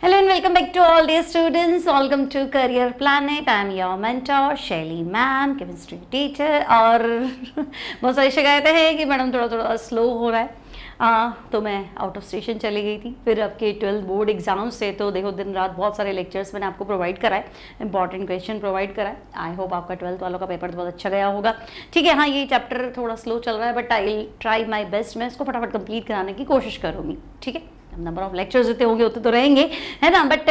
Hello and welcome back to all dear students. Welcome to Career Planet. I am your mentor Shelly ma'am, chemistry teacher. और बहुत सारी शिकायतें हैं कि madam थोड़ा स्लो हो रहा है। तो मैं आउट ऑफ स्टेशन चली गई थी, फिर आपके 12th बोर्ड एग्जाम्स से तो देखो दिन रात बहुत सारे लेक्चर्स मैंने आपको प्रोवाइड कराए, इंपॉर्टेंट क्वेश्चन प्रोवाइड कराए। आई होप आपका 12th वालों का पेपर बहुत अच्छा गया होगा। ठीक है, हाँ ये चैप्टर थोड़ा स्लो चल रहा है but I will try my best. मैं इसको फटाफट कंप्लीट कराने की कोशिश करूँगी। ठीक है, नंबर ऑफ लेक्चर्स जितने होंगे उतने तो रहेंगे, है ना, बट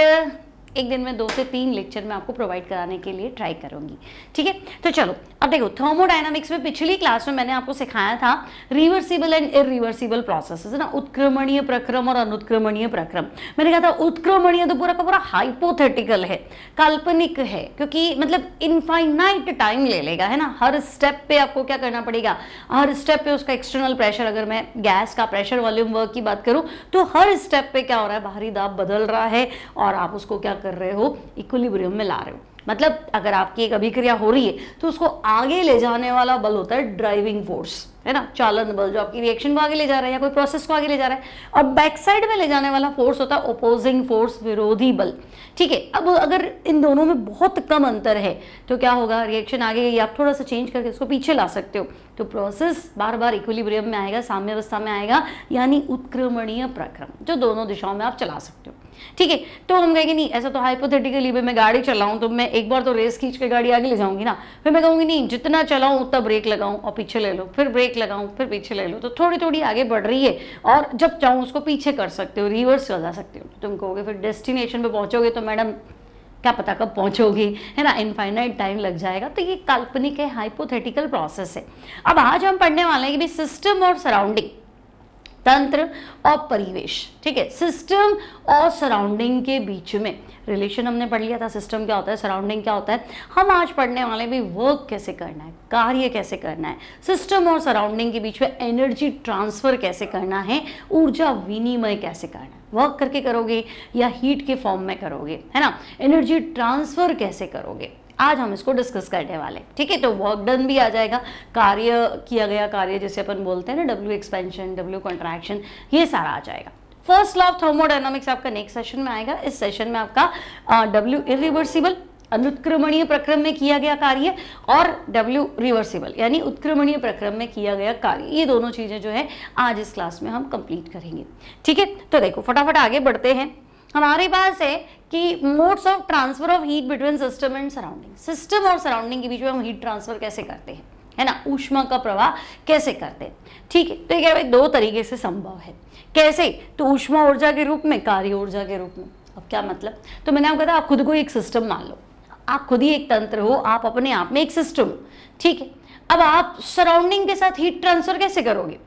एक दिन में 2 से 3 लेक्चर मैं आपको प्रोवाइड कराने के लिए ट्राई करूंगी। ठीक है, तो चलो अब देखो, थर्मोडायनामिक्स में पिछली क्लास में मैंने आपको सिखाया था रिवर्सिबल एंड इरिवर्सिबल प्रोसेसेस, है ना, उत्क्रमणीय प्रक्रम और अनुत्क्रमणीय प्रक्रम। मैंने कहा था उत्क्रमणीय तो पूरा का पूरा हाइपोथेटिकल है, काल्पनिक है, क्योंकि मतलब इनफाइनाइट टाइम ले लेगा, है ना। हर स्टेप पे आपको क्या करना पड़ेगा, हर स्टेप पे उसका एक्सटर्नल प्रेशर, अगर मैं गैस का प्रेशर वॉल्यूम वर्क की बात करूं तो हर स्टेप पे क्या हो रहा है, बाहरी दाब बदल रहा है और आप उसको क्या कर रहे हो, इक्विलिब्रियम में ला रहे हो। मतलब अगर आपकी एक अभिक्रिया हो रही है तो उसको आगे ले जाने वाला बल होता है ड्राइविंग फोर्स, है ना, चालन बल, जो आपकी रिएक्शन को आगे ले जा रहा है या कोई प्रोसेस को आगे ले जा रहा है। और बैक साइड में ले जाने वाला फोर्स होता है ओपोजिंग फोर्स, विरोधी बल। ठीक है, अब अगर इन दोनों में बहुत कम अंतर है तो क्या होगा, रिएक्शन आगे गई, आप थोड़ा सा चेंज करके उसको पीछे ला सकते हो तो प्रोसेस बार बार इक्विलिब्रियम में आएगा, साम्यावस्था में आएगा, यानी उत्क्रमणीय प्रक्रम, जो दोनों दिशाओं में आप चला सकते हो। ठीक है, तो हम कहेंगे नहीं, ऐसा तो हाइपोथेटिकली मैं गाड़ी चलाऊं तो मैं एक बार तो रेस खींच के गाड़ी आगे ले जाऊंगी ना, फिर मैं कहूंगी नहीं जितना चलाऊं उतना ब्रेक लगाऊं और पीछे ले लो, फिर ब्रेक लगाऊं फिर पीछे ले लो, तो थोड़ी थोड़ी आगे बढ़ रही है और जब चाहूं उसको पीछे कर सकते हो, रिवर्स चला सकते हो। तुम कहोगे फिर डेस्टिनेशन पे पहुंचोगे तो मैडम क्या पता कब पहुंचोगी, है ना, इनफाइनाइट टाइम लग जाएगा। तो ये काल्पनिक है, हाइपोथेटिकल प्रोसेस है। अब आज हम पढ़ने वाले हैं कि सिस्टम और सराउंडिंग, तंत्र और परिवेश। ठीक है, सिस्टम और सराउंडिंग के बीच में रिलेशन हमने पढ़ लिया था, सिस्टम क्या होता है, सराउंडिंग क्या होता है। हम आज पढ़ने वाले भी वर्क कैसे करना है, कार्य कैसे करना है, सिस्टम और सराउंडिंग के बीच में एनर्जी ट्रांसफर कैसे करना है, ऊर्जा विनिमय कैसे करना है, वर्क करके करोगे या हीट के फॉर्म में करोगे, है ना, एनर्जी ट्रांसफर कैसे करोगे, आज हम इसको डिस्कस करने वाले। ठीक है, तो वर्क डन भी आ जाएगा, कार्य किया गया कार्य जैसे अपन बोलते हैं ना, डब्ल्यू एक्सपेंशन, डब्ल्यू कंट्रैक्शन, ये सारा आ जाएगा। फर्स्ट लॉ ऑफ थर्मोडायनामिक्स आपका नेक्स्ट सेशन में आएगा। इस सेशन में आपका डब्ल्यू इरिवर्सिबल, अनुत्क्रमणीय प्रक्रम में किया गया कार्य, और डब्ल्यू रिवर्सिबल यानी उत्क्रमणीय प्रक्रम में किया गया कार्य, ये दोनों चीजें जो है आज इस क्लास में हम कंप्लीट करेंगे। ठीक है, तो देखो फटाफट आगे बढ़ते हैं। हमारे पास है कि modes of transfer of heat between system and surrounding. System और सराउंडिंग के बीच में हम हीट ट्रांसफर कैसे करते हैं, है ना, ऊष्मा का प्रवाह कैसे करते हैं। ठीक है, तो ये 2 तरीके से संभव है। कैसे, तो ऊष्मा ऊर्जा के रूप में, कार्य ऊर्जा के रूप में। अब क्या मतलब, तो मैंने आपको कहा आप खुद को एक सिस्टम मान लो, आप खुद ही एक तंत्र हो, आप अपने आप में एक सिस्टम हो। ठीक है, अब आप सराउंडिंग के साथ हीट ट्रांसफर कैसे करोगे,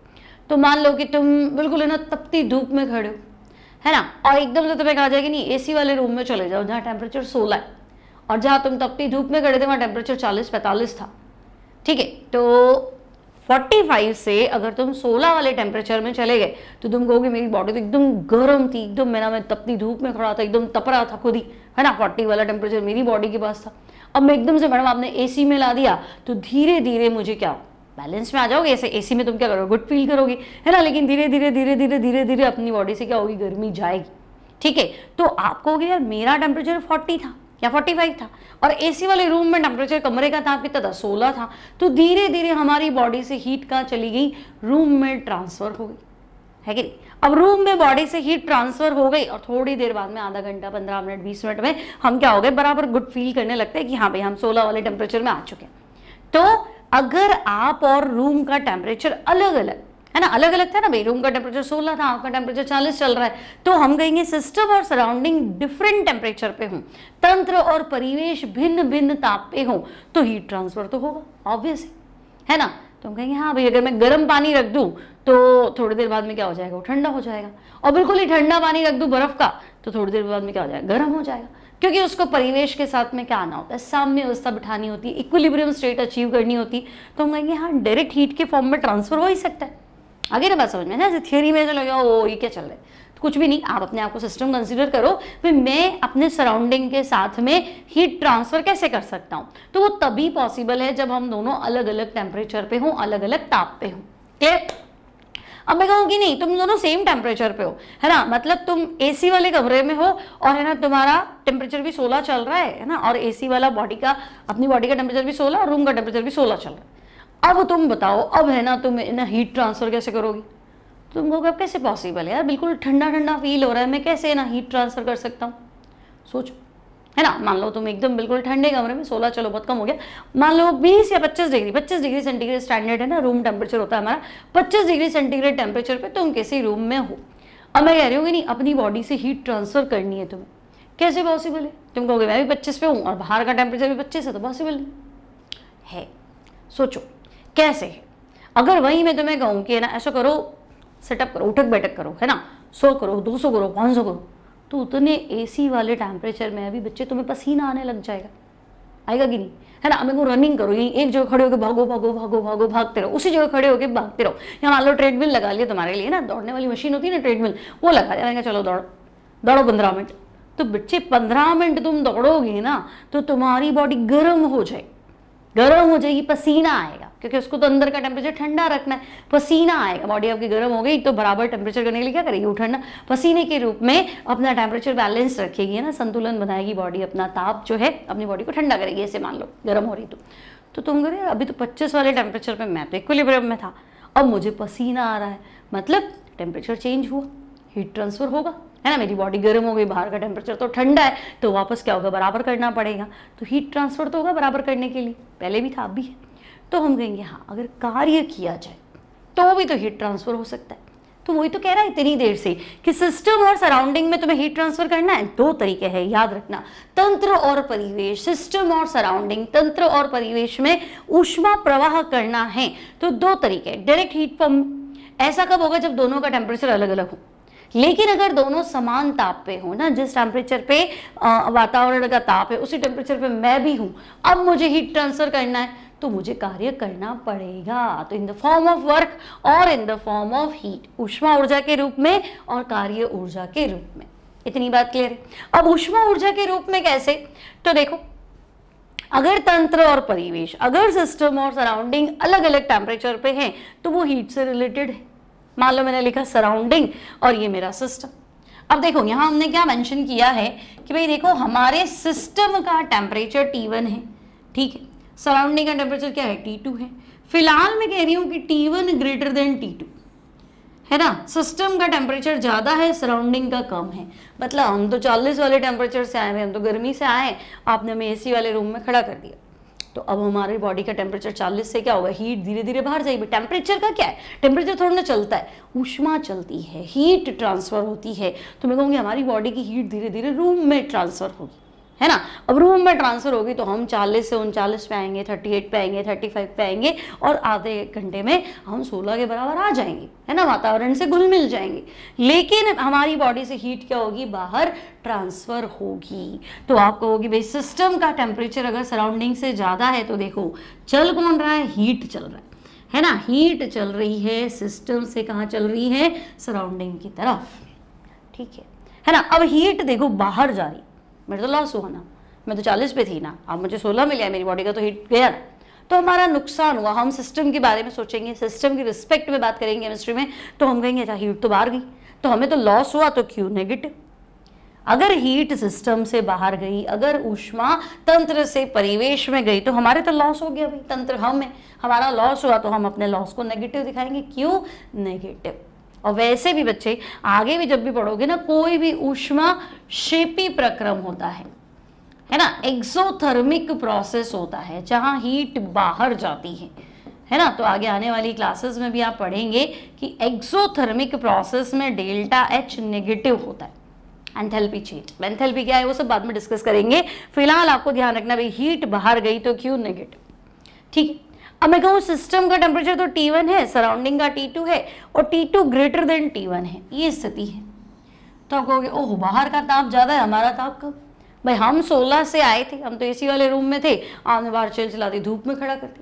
तो मान लो कि तुम बिल्कुल है ना तपती धूप में खड़े हो, है ना, और एकदम से तुम्हें कहा जाएगा नहीं एसी वाले रूम में चले जाओ जहाँ टेम्परेचर 16 है, और जहाँ तुम तपती धूप में खड़े थे वहाँ टेम्परेचर 40-45 था। ठीक है, तो 45 से अगर तुम 16 वाले टेम्परेचर में चले गए तो तुम कहोगे मेरी बॉडी तो एकदम गर्म थी, एकदम मैं तपती धूप में खड़ा था, एकदम तप रहा था खुद ही, है ना, 40 वाला टेम्परेचर मेरी बॉडी के पास था। अब मैं एकदम से मैडम आपने एसी में ला दिया तो धीरे धीरे मुझे क्या बैलेंस में आ जाओगे। ऐसे एसी में तुम क्या करोगे, गुड फील करोगे, है ना, लेकिन धीरे धीरे धीरे धीरे धीरे धीरे अपनी बॉडी से क्या होगी, गर्मी जाएगी। ठीक है, तो आप कहोगे यार मेरा टेम्परेचर 40 था या 45 था और एसी वाले रूम में टेम्परेचर कमरे का था कितना था, 16 था, तो धीरे धीरे हमारी बॉडी से हीट कहाँ चली गई, रूम में ट्रांसफर हो गई, है कि नहीं। अब रूम में बॉडी से हीट ट्रांसफर हो गई और थोड़ी देर बाद में, आधा घंटा, 15 मिनट, 20 मिनट में हम क्या हो गए, बराबर गुड फील करने लगते हैं कि हाँ भाई हम 16 वाले टेम्परेचर में आ चुके हैं। तो अगर आप और रूम का टेम्परेचर अलग अलग, है ना, अलग अलग था ना भाई, रूम का टेम्परेचर 16 था, आपका टेम्परेचर 40 चल रहा है, तो हम कहेंगे सिस्टम और सराउंडिंग डिफरेंट टेम्परेचर पे हो, तंत्र और परिवेश भिन्न भिन्न ताप पे हो, तो हीट ट्रांसफर तो होगा ऑब्वियस, है ना। तो हम कहेंगे हाँ भाई अगर मैं गर्म पानी रख दूं तो थोड़ी देर बाद में क्या हो जाएगा, वो ठंडा हो जाएगा, और बिल्कुल ही ठंडा पानी रख दूं बर्फ का तो थोड़ी देर बाद में क्या हो जाएगा, गर्म हो जाएगा, क्योंकि उसको परिवेश के साथ में क्या आना होता है, साम्य अवस्था बिठानी होती है, इक्विलिब्रियम स्टेट अचीव करनी होती। तो हम कहेंगे हाँ डायरेक्ट हीट के फॉर्म में ट्रांसफर हो ही सकता है। आगे ना बात समझ में, जैसे थियरी में तो लगा ओ ये क्या चल रहा है, तो कुछ भी नहीं, आप अपने आप को सिस्टम कंसीडर करो, फिर मैं अपने सराउंडिंग के साथ में हीट ट्रांसफर कैसे कर सकता हूँ, तो वो तभी पॉसिबल है जब हम दोनों अलग अलग टेम्परेचर पे हों, अलग अलग ताप पे हों। क्लियर। अब मैं कहूँगी नहीं, तुम दोनों सेम टेम्परेचर पे हो, है ना, मतलब तुम एसी वाले कमरे में हो और है ना तुम्हारा टेम्परेचर भी 16 चल रहा है ना, और एसी वाला बॉडी का, अपनी बॉडी का टेम्परेचर भी 16 और रूम का टेम्परेचर भी 16 चल रहा है। अब तुम बताओ, अब है ना तुम ना हीट ट्रांसफर कैसे करोगी? तुम कहोगे अब कैसे पॉसिबल है यार, बिल्कुल ठंडा ठंडा फील हो रहा है, मैं कैसे ना हीट ट्रांसफर कर सकता हूँ? सोचो, है ना, मान लो तुम एकदम बिल्कुल ठंडे कमरे में, 16 चलो बहुत कम हो गया, मान लो 20 या 25 डिग्री सेंटीग्रेड स्टैंडर्ड है ना, रूम टेम्परेचर होता है हमारा, 25 डिग्री सेंटीग्रेड टेम्परेचर पे तुम किसी रूम में हो। अब मैं कह रही हूँ कि नहीं, अपनी बॉडी से हीट ट्रांसफर करनी है तुम्हें, कैसे पॉसिबल है? तुम कहोगे मैं भी 25 पे हूँ और बाहर का टेम्परेचर भी 25 है, तो पॉसिबल नहीं है। सोचो कैसे है। अगर वही मैं तुम्हें कहूँ कि ना ऐसा करो, सेटअप करो, उठक बैठक करो, है ना, 100 करो, 200 करो, 500 करो, तो उतने एसी वाले टेम्परेचर में अभी बच्चे तुम्हें पसीना आने लग जाएगा, आएगा कि नहीं, है ना। मेरे को रनिंग करो, यही एक जगह खड़े होकर भागो भागो भागो भागो, भागते रहो, उसी जगह खड़े होकर भागते रहो। या मान लो ट्रेडमिल लगा लिया तुम्हारे लिए ना, दौड़ने वाली मशीन होती है ना ट्रेडमिल, वो लगा दिया, मैंने कहा चलो दौड़ो दौड़ो 15 मिनट। तो बच्चे 15 मिनट तुम दौड़ोगे ना तो तुम्हारी बॉडी गर्म हो जाएगी, पसीना आएगा, क्योंकि उसको तो अंदर का टेम्परेचर ठंडा रखना है, पसीना आएगा, बॉडी आपकी गर्म हो गई तो बराबर टेम्परेचर करने के लिए क्या करेगी, वो ठंडा पसीने के रूप में अपना टेम्परेचर बैलेंस रखेगी, है ना, संतुलन बनाएगी बॉडी, अपना ताप जो है अपनी बॉडी को ठंडा करेगी। ऐसे मान लो गर्म हो रही तो तुम कह रहे अभी तो 25 वाले टेम्परेचर पे मैं तो इक्विलिब्रियम में था, अब मुझे पसीना आ रहा है, मतलब टेम्परेचर चेंज हुआ, हीट ट्रांसफर होगा, है ना, मेरी बॉडी गर्म हो गई, बाहर का टेम्परेचर तो ठंडा है, तो वापस क्या होगा, बराबर करना पड़ेगा, तो हीट ट्रांसफर तो होगा बराबर करने के लिए, पहले भी था अब भी है। तो हम कहेंगे हाँ, अगर कार्य किया जाए तो भी तो हीट ट्रांसफर हो सकता है। तो वही तो कह रहा है इतनी देर से कि सिस्टम और सराउंडिंग में तुम्हें हीट ट्रांसफर करना है, 2 तरीके हैं, याद रखना, तंत्र और परिवेश। सिस्टम और सराउंडिंग, तंत्र और परिवेश में ऊष्मा प्रवाह करना है तो 2 तरीके, डायरेक्ट हीट फॉर्म। ऐसा कब होगा, जब दोनों का टेम्परेचर अलग अलग हो। लेकिन अगर दोनों समान ताप पे हो ना, जिस टेम्परेचर पे वातावरण का ताप है उसी टेम्परेचर पे मैं भी हूँ, अब मुझे हीट ट्रांसफर करना है तो मुझे कार्य करना पड़ेगा, तो in the form of work और in the form of heat, ऊष्मा ऊर्जा के रूप में और कार्य ऊर्जा के रूप में। इतनी बात क्लियर है। अब ऊष्मा ऊर्जा के रूप में कैसे, तो देखो, अगर तंत्र और परिवेश, अगर सिस्टम और सराउंडिंग अलग अलग टेम्परेचर पे हैं तो वो हीट से रिलेटेड है। मान लो मैंने लिखा सराउंडिंग और ये मेरा सिस्टम। अब देखो यहाँ हमने क्या मेंशन किया है कि भाई देखो, हमारे सिस्टम का टेम्परेचर T1 है, ठीक है, सराउंडिंग का टेम्परेचर क्या है, T2 है। फिलहाल मैं कह रही हूँ कि T1 ग्रेटर देन T2, है ना, सिस्टम का टेम्परेचर ज़्यादा है, सराउंडिंग का कम है। मतलब हम तो 40 वाले टेम्परेचर से आए हैं, हम तो गर्मी से आए, आपने हमें एसी वाले रूम में खड़ा कर दिया, तो अब हमारी बॉडी का टेम्परेचर 40 से क्या होगा, हीट धीरे धीरे बाहर जाएगी। टेम्परेचर का क्या है, टेम्परेचर थोड़ा ना चलता है, ऊष्मा चलती है, हीट ट्रांसफर होती है। तो मैं कहूँगी हमारी बॉडी की हीट धीरे धीरे रूम में ट्रांसफर होगी, है ना। अब रूम में ट्रांसफर होगी तो हम 40 से 39 पे आएंगे, 38 पे आएंगे, 35 पे आएंगे और आधे घंटे में हम 16 के बराबर आ जाएंगे, है ना, वातावरण से घुल मिल जाएंगे। लेकिन हमारी बॉडी से हीट क्या होगी, बाहर ट्रांसफर होगी। तो आप कहोगी भाई सिस्टम का टेम्परेचर अगर सराउंडिंग से ज़्यादा है तो देखो चल कौन रहा है, हीट चल रहा है ना, हीट चल रही है सिस्टम से, कहाँ चल रही है, सराउंडिंग की तरफ, ठीक है ना। अब हीट देखो बाहर जा रही, मेरा तो लॉस हुआ ना, मैं तो 40 पे थी ना, अब मुझे 16 मिला, मेरी बॉडी का तो हीट गया ना, तो हमारा नुकसान हुआ। हम सिस्टम के बारे में सोचेंगे, सिस्टम की रिस्पेक्ट में बात करेंगे केमिस्ट्री में, तो हम कहेंगे अच्छा हीट तो बाहर गई, तो हमें तो लॉस हुआ, तो क्यू नेगेटिव। अगर हीट सिस्टम से बाहर गई, अगर ऊष्मा तंत्र से परिवेश में गई तो हमारे तो लॉस हो गया भाई, तंत्र हम है, हमारा लॉस हुआ, तो हम अपने लॉस को नेगेटिव दिखाएंगे, क्यों नेगेटिव। और वैसे भी बच्चे आगे भी जब भी पढ़ोगे ना, कोई भी ऊष्मा क्षेपी प्रक्रम होता है ना, एक्सोथर्मिक प्रोसेस होता है जहां हीट बाहर जाती है ना। तो आगे आने वाली क्लासेस में भी आप पढ़ेंगे कि एक्सोथर्मिक प्रोसेस में डेल्टा H नेगेटिव होता है, एंथैल्पी चेंज, एंथैल्पी क्या है वो सब बाद में डिस्कस करेंगे। फिलहाल आपको ध्यान रखना भाई हीट बाहर गई तो क्यू नेगेटिव, ठीक है। अब मैं कहूँ सिस्टम का टेम्परेचर तो T1 है, सराउंडिंग का T2 है और T2 ग्रेटर देन T1 है, ये स्थिति है। तो आप कहोगे ओह बाहर का ताप ज़्यादा है, हमारा ताप कम, भाई हम 16 से आए थे, हम तो एसी वाले रूम में थे, आपने बाहर चला दी, धूप में खड़ा कर दी,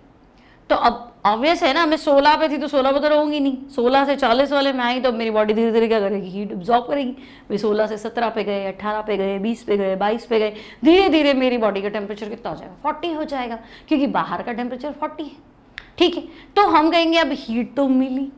तो अब ऑब्वियस है ना, मैं 16 पे थी तो 16 पे तो रहूँगी नहीं, 16 से 40 वाले में आई तो मेरी बॉडी धीरे धीरे क्या करेगी, हीट एब्जॉर्ब करेगी। भाई 16 से 17 पे गए, 18 पे गए, 20 पे गए, 22 पे गए, धीरे धीरे मेरी बॉडी का टेम्परेचर कितना हो जाएगा, 40 हो जाएगा, क्योंकि बाहर का टेम्परेचर 40 है, ठीक है। तो हम कहेंगे अब हीट तो मिली,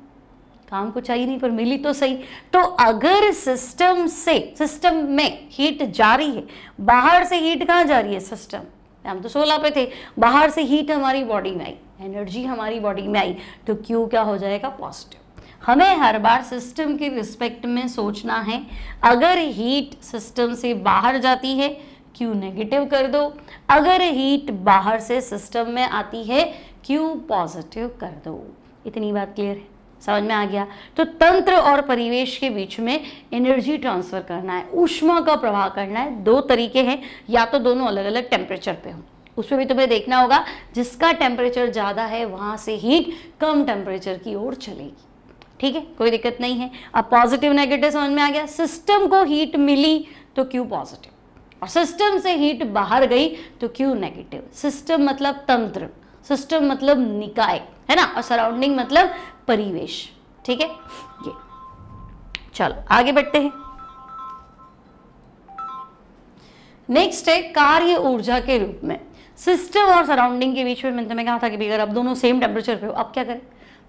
काम को चाहिए नहीं पर मिली तो सही। तो अगर सिस्टम में हीट जा रही है, बाहर से हीट कहाँ जा रही है, सिस्टम, हम तो 16 पे थे, बाहर से हीट हमारी बॉडी में आई, एनर्जी हमारी बॉडी में आई, तो क्यू क्या हो जाएगा, पॉजिटिव। हमें हर बार सिस्टम के रिस्पेक्ट में सोचना है। अगर हीट सिस्टम से बाहर जाती है, क्यू नेगेटिव कर दो, अगर हीट बाहर से सिस्टम में आती है, क्यू पॉजिटिव कर दो। इतनी बात क्लियर है, समझ में आ गया। तो तंत्र और परिवेश के बीच में एनर्जी ट्रांसफर करना है, ऊष्मा का प्रवाह करना है। दो तरीके हैं, या तो दोनों अलग अलग टेम्परेचर पे हो, उसमें भी तुम्हें देखना होगा जिसका टेम्परेचर ज़्यादा है वहाँ से हीट कम टेम्परेचर की ओर चलेगी। ठीक है, कोई दिक्कत नहीं है। अब पॉजिटिव नेगेटिव समझ में आ गया। सिस्टम को हीट मिली तो क्यू पॉजिटिव, और सिस्टम से हीट बाहर गई तो क्यू नेगेटिव। सिस्टम मतलब तंत्र, सिस्टम मतलब निकाय, है ना, और सराउंडिंग मतलब परिवेश। ठीक है, ये चलो आगे बढ़ते हैं। नेक्स्ट है कार्य ऊर्जा के रूप में। सिस्टम और सराउंडिंग के बीच में मैंने तुम्हें कहा था कि अगर अब दोनों सेम टेम्परेचर पे हो, अब क्या करें,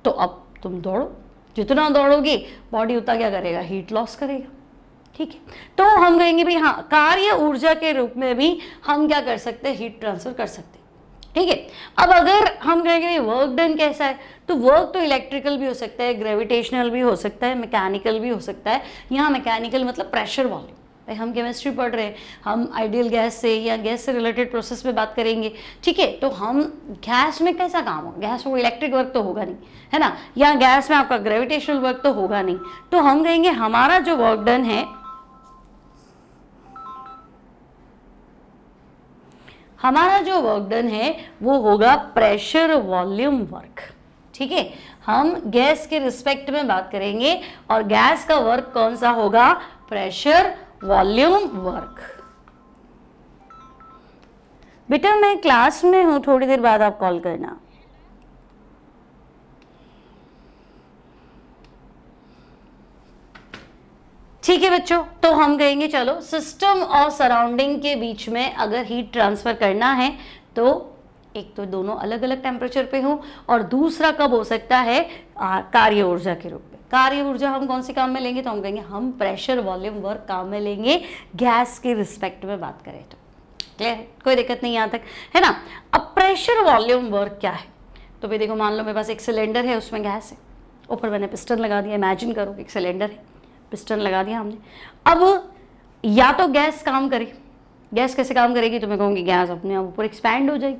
तो अब तुम दौड़ो, जितना दौड़ोगे बॉडी उतना क्या करेगा, हीट लॉस करेगा। ठीक है, तो हम कहेंगे भाई हाँ, कार्य ऊर्जा के रूप में भी हम क्या कर सकते हैं, हीट ट्रांसफर कर सकते हैं। ठीक है, अब अगर हम कहेंगे वर्क डन कैसा है, तो वर्क तो इलेक्ट्रिकल भी हो सकता है, ग्रेविटेशनल भी हो सकता है, मैकेनिकल भी हो सकता है। यहाँ मैकेनिकल मतलब प्रेशर वॉल्यूम। भाई हम केमिस्ट्री पढ़ रहे हैं, हम आइडियल गैस से या गैस से रिलेटेड प्रोसेस में बात करेंगे। ठीक है, तो हम गैस में कैसा काम होगा, गैस में इलेक्ट्रिक वर्क तो होगा नहीं, है ना, या गैस में आपका ग्रेविटेशनल वर्क तो होगा नहीं। तो हम कहेंगे हमारा जो वर्क डन है, हमारा जो वर्क डन है वो होगा प्रेशर वॉल्यूम वर्क। ठीक है, हम गैस के रिस्पेक्ट में बात करेंगे और गैस का वर्क कौन सा होगा, प्रेशर वॉल्यूम वर्क। बेटा मैं क्लास में हूं, थोड़ी देर बाद आप कॉल करना। ठीक है बच्चों, तो हम कहेंगे चलो सिस्टम और सराउंडिंग के बीच में अगर हीट ट्रांसफर करना है तो एक तो दोनों अलग अलग टेम्परेचर पे हो, और दूसरा कब हो सकता है, कार्य ऊर्जा के रूप में। कार्य ऊर्जा हम कौन से काम में लेंगे, तो हम कहेंगे हम प्रेशर वॉल्यूम वर्क काम में लेंगे, गैस के रिस्पेक्ट में बात करें तो। क्लियर है, कोई दिक्कत नहीं यहाँ तक, है ना। अब प्रेशर वॉल्यूम वर्क क्या है, तो भाई देखो मान लो मेरे पास एक सिलेंडर है, उसमें गैस है, ऊपर मैंने पिस्टन लगा दिया। इमेजिन करो एक सिलेंडर है, पिस्टन लगा दिया हमने। अब या तो गैस काम करे, गैस कैसे काम करेगी, तो मैं कहूँगी गैस अपने आप ऊपर एक्सपैंड हो जाएगी,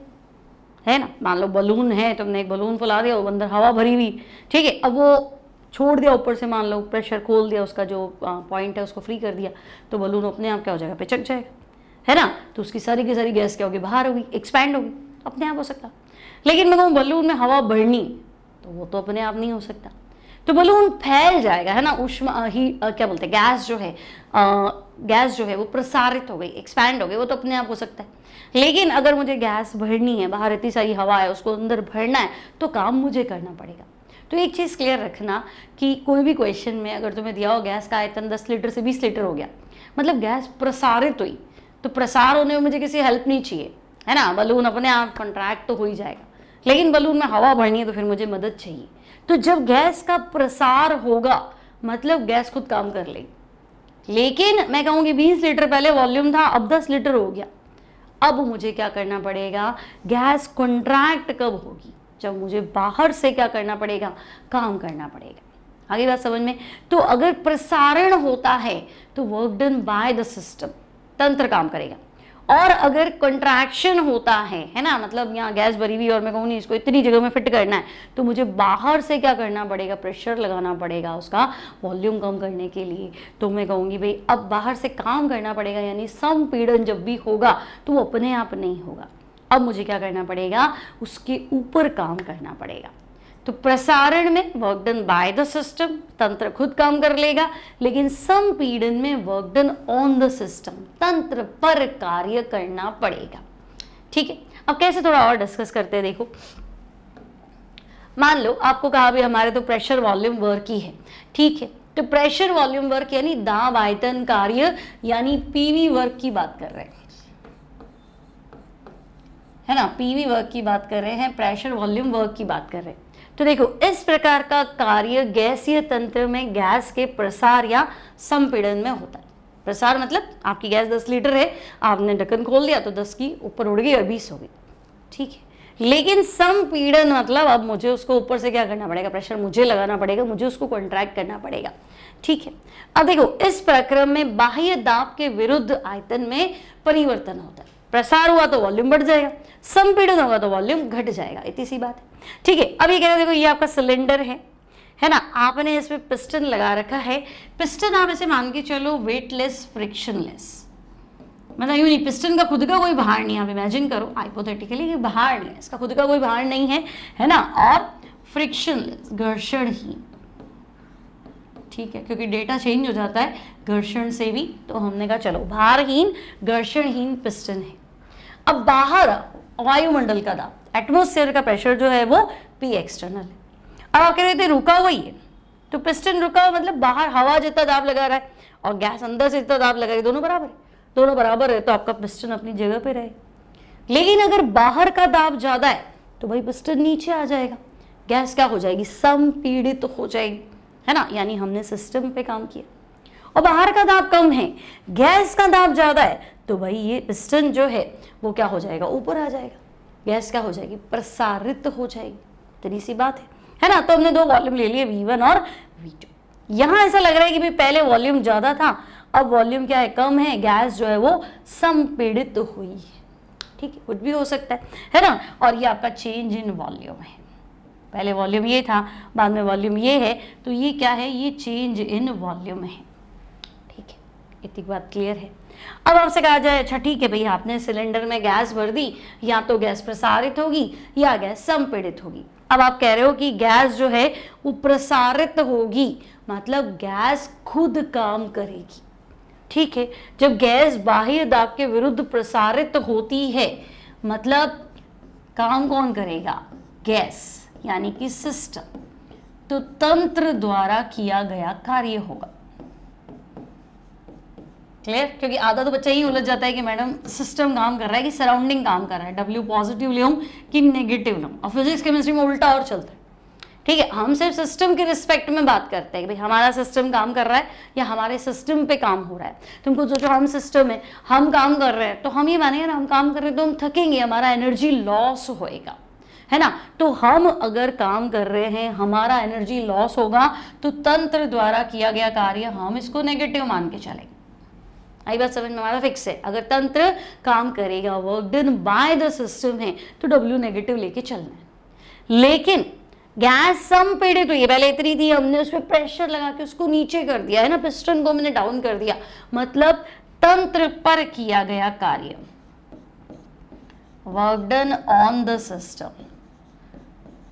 है ना। मान लो बलून है, तुमने एक बलून फुला दिया, वो अंदर हवा भरी हुई, ठीक है, अब वो छोड़ दिया ऊपर से, मान लो प्रेशर खोल दिया, उसका जो पॉइंट है उसको फ्री कर दिया, तो बलून अपने आप क्या हो जाएगा, पिचक जाएगा, है ना। तो उसकी सारी की सारी गैस क्या होगी, बाहर होगी, एक्सपैंड होगी, अपने आप हो सकता। लेकिन मैं कहूँ बलून में हवा भरनी, तो वो तो अपने आप नहीं हो सकता, तो बलून फैल जाएगा, है ना। ऊष्मा ही क्या बोलते हैं, गैस जो है वो प्रसारित हो गई, एक्सपैंड हो गई, वो तो अपने आप हो सकता है। लेकिन अगर मुझे गैस भरनी है, बाहर इतनी सारी हवा है, उसको अंदर भरना है, तो काम मुझे करना पड़ेगा। तो एक चीज़ क्लियर रखना कि कोई भी क्वेश्चन में अगर तुम्हें दिया हो गैस का आयतन 10 लीटर से 20 लीटर हो गया, मतलब गैस प्रसारित हुई, तो प्रसार होने में मुझे किसी हेल्प नहीं चाहिए, है ना। बलून अपने आप कंट्रैक्ट तो हो ही जाएगा, लेकिन बलून में हवा भरनी है तो फिर मुझे मदद चाहिए। तो जब गैस का प्रसार होगा मतलब गैस खुद काम कर लेगी। लेकिन मैं कहूँगी 20 लीटर पहले वॉल्यूम था, अब 10 लीटर हो गया, अब मुझे क्या करना पड़ेगा, गैस कॉन्ट्रैक्ट कब होगी, जब मुझे बाहर से क्या करना पड़ेगा, काम करना पड़ेगा। आगे बात समझ में। तो अगर प्रसारण होता है तो work done by the system, तंत्र काम करेगा। और अगर कंट्रैक्शन होता है ना, मतलब यहाँ गैस भरी हुई और मैं कहूँ नहीं इसको इतनी जगह में फिट करना है, तो मुझे बाहर से क्या करना पड़ेगा, प्रेशर लगाना पड़ेगा उसका वॉल्यूम कम करने के लिए। तो मैं कहूँगी भाई अब बाहर से काम करना पड़ेगा, यानी संपीड़न जब भी होगा तो वो अपने आप नहीं होगा, अब मुझे क्या करना पड़ेगा, उसके ऊपर काम करना पड़ेगा। तो प्रसारण में work done by the system, तंत्र खुद काम कर लेगा, लेकिन संपीड़न में work done on the system, तंत्र पर कार्य करना पड़ेगा। ठीक है, अब कैसे थोड़ा और डिस्कस करते हैं। देखो मान लो आपको कहा भी हमारे तो प्रेशर वॉल्यूम वर्क ही है, ठीक है, तो प्रेशर वॉल्यूम वर्क यानी दाब आयतन कार्य यानी पीवी वर्क की बात कर रहे हैं, है ना, पीवी वर्क की बात कर रहे हैं, प्रेशर वॉल्यूम वर्क की बात कर रहे हैं। तो देखो इस प्रकार का कार्य गैसीय तंत्र में गैस के प्रसार या संपीड़न में होता है। प्रसार मतलब आपकी गैस 10 लीटर है, आपने ढक्कन खोल दिया तो 10 की ऊपर उड़ गई और 20 हो गई, ठीक है। लेकिन संपीड़न मतलब अब मुझे उसको ऊपर से क्या करना पड़ेगा, प्रेशर मुझे लगाना पड़ेगा, मुझे उसको कॉन्ट्रैक्ट करना पड़ेगा, ठीक है। अब देखो इस प्रक्रम में बाह्य दाब के विरुद्ध आयतन में परिवर्तन होता है। प्रसार हुआ तो वॉल्यूम बढ़ जाएगा, संपीड़न होगा तो वॉल्यूम घट जाएगा, इतनी सी बात है, ठीक है। अब ये कह रहे देखो ये आपका सिलेंडर है ना, आपने इसमें पिस्टन लगा रखा है। पिस्टन आप ऐसे मान के चलो वेटलेस, फ्रिक्शनलेस, मतलब यूं नहीं, पिस्टन का खुद का कोई भार नहीं, आप इमेजिन करो हाइपोथेटिकली कि भार नहीं है, इसका खुद का कोई भार नहीं है ना, और फ्रिक्शनलेस, घर्षणहीन, ठीक है, क्योंकि डेटा चेंज हो जाता है घर्षण से भी, तो हमने कहा चलो भारहीन, घर्षणहीन पिस्टन है। अब बाहर वायुमंडल का दाब, एटमॉस्फेयर का प्रेशर जो है वो पी एक्सटर्नल है। अब आप कह रहे थे रुका हुआ ही है, तो पिस्टन रुका हुआ मतलब बाहर हवा जितना दाब लगा रहा है और गैस अंदर से जितना दाब लगा रही है, दोनों बराबर है, दोनों बराबर है, तो आपका पिस्टन अपनी जगह पे रहे। लेकिन अगर बाहर का दाब ज्यादा है तो भाई पिस्टन नीचे आ जाएगा, गैस क्या हो जाएगी, संपीड़ित तो हो जाएगी, है ना, यानी हमने सिस्टम पे काम किया। और बाहर का दाब कम है, गैस का दाब ज्यादा है, तो भाई ये पिस्टन जो है वो क्या हो जाएगा, ऊपर आ जाएगा, गैस क्या हो जाएगी, प्रसारित हो जाएगी, इतनी सी बात है ना। तो हमने दो वॉल्यूम ले लिए V1 और V2। यहां ऐसा लग रहा है कि भाई पहले वॉल्यूम ज्यादा था, अब वॉल्यूम क्या है, कम है, गैस जो है वो संपीड़ित हुई है, ठीक है, कुछ भी हो सकता है ना। और ये आपका चेंज इन वॉल्यूम है, पहले वॉल्यूम ये था, बाद में वॉल्यूम ये है, तो ये क्या है, ये चेंज इन वॉल्यूम है, ठीक है, इतनी बात क्लियर है। अब आपसे कहा जाए अच्छा ठीक है भाई, आपने सिलेंडर में गैस भर दी, या तो गैस प्रसारित होगी या गैस संपीड़ित होगी। अब आप कह रहे हो कि गैस जो है वो प्रसारित होगी, मतलब गैस खुद काम करेगी, ठीक है। जब गैस बाह्य दाब के विरुद्ध प्रसारित होती है, मतलब काम कौन करेगा, गैस, यानी कि सिस्टम, तो तंत्र द्वारा किया गया कार्य होगा। क्लियर, क्योंकि आधा तो बच्चा ही उलझ जाता है कि मैडम सिस्टम काम कर रहा है कि सराउंडिंग काम कर रहा है, W पॉजिटिव ले कि नेगेटिव लूँ, और फिजिक्स केमिस्ट्री में उल्टा और चलता है, ठीक है। हम सिर्फ सिस्टम के रिस्पेक्ट में बात करते हैं कि भाई हमारा सिस्टम काम कर रहा है या हमारे सिस्टम पे काम हो रहा है। तुमको सोचो हम सिस्टम है, हम काम कर रहे हैं, तो हम ये मानेंगे ना हम काम कर रहे हैं तो हम थकेंगे, हमारा एनर्जी लॉस होएगा, है ना। तो हम अगर काम कर रहे हैं, हमारा एनर्जी लॉस होगा, तो तंत्र द्वारा किया गया कार्य हम इसको नेगेटिव मान के चलेंगे। आई बात समझ में, हमारा फिक्स है, अगर तंत्र काम करेगा, work done by the system है, तो W नेगेटिव लेके चलना है। लेकिन गैस संपीड़ित हुई है, पहले इतनी थी, हमने उस पर प्रेशर लगा के उसको नीचे कर दिया, है ना, पिस्टन को हमने डाउन कर दिया, मतलब तंत्र पर किया गया कार्य, work done on the system,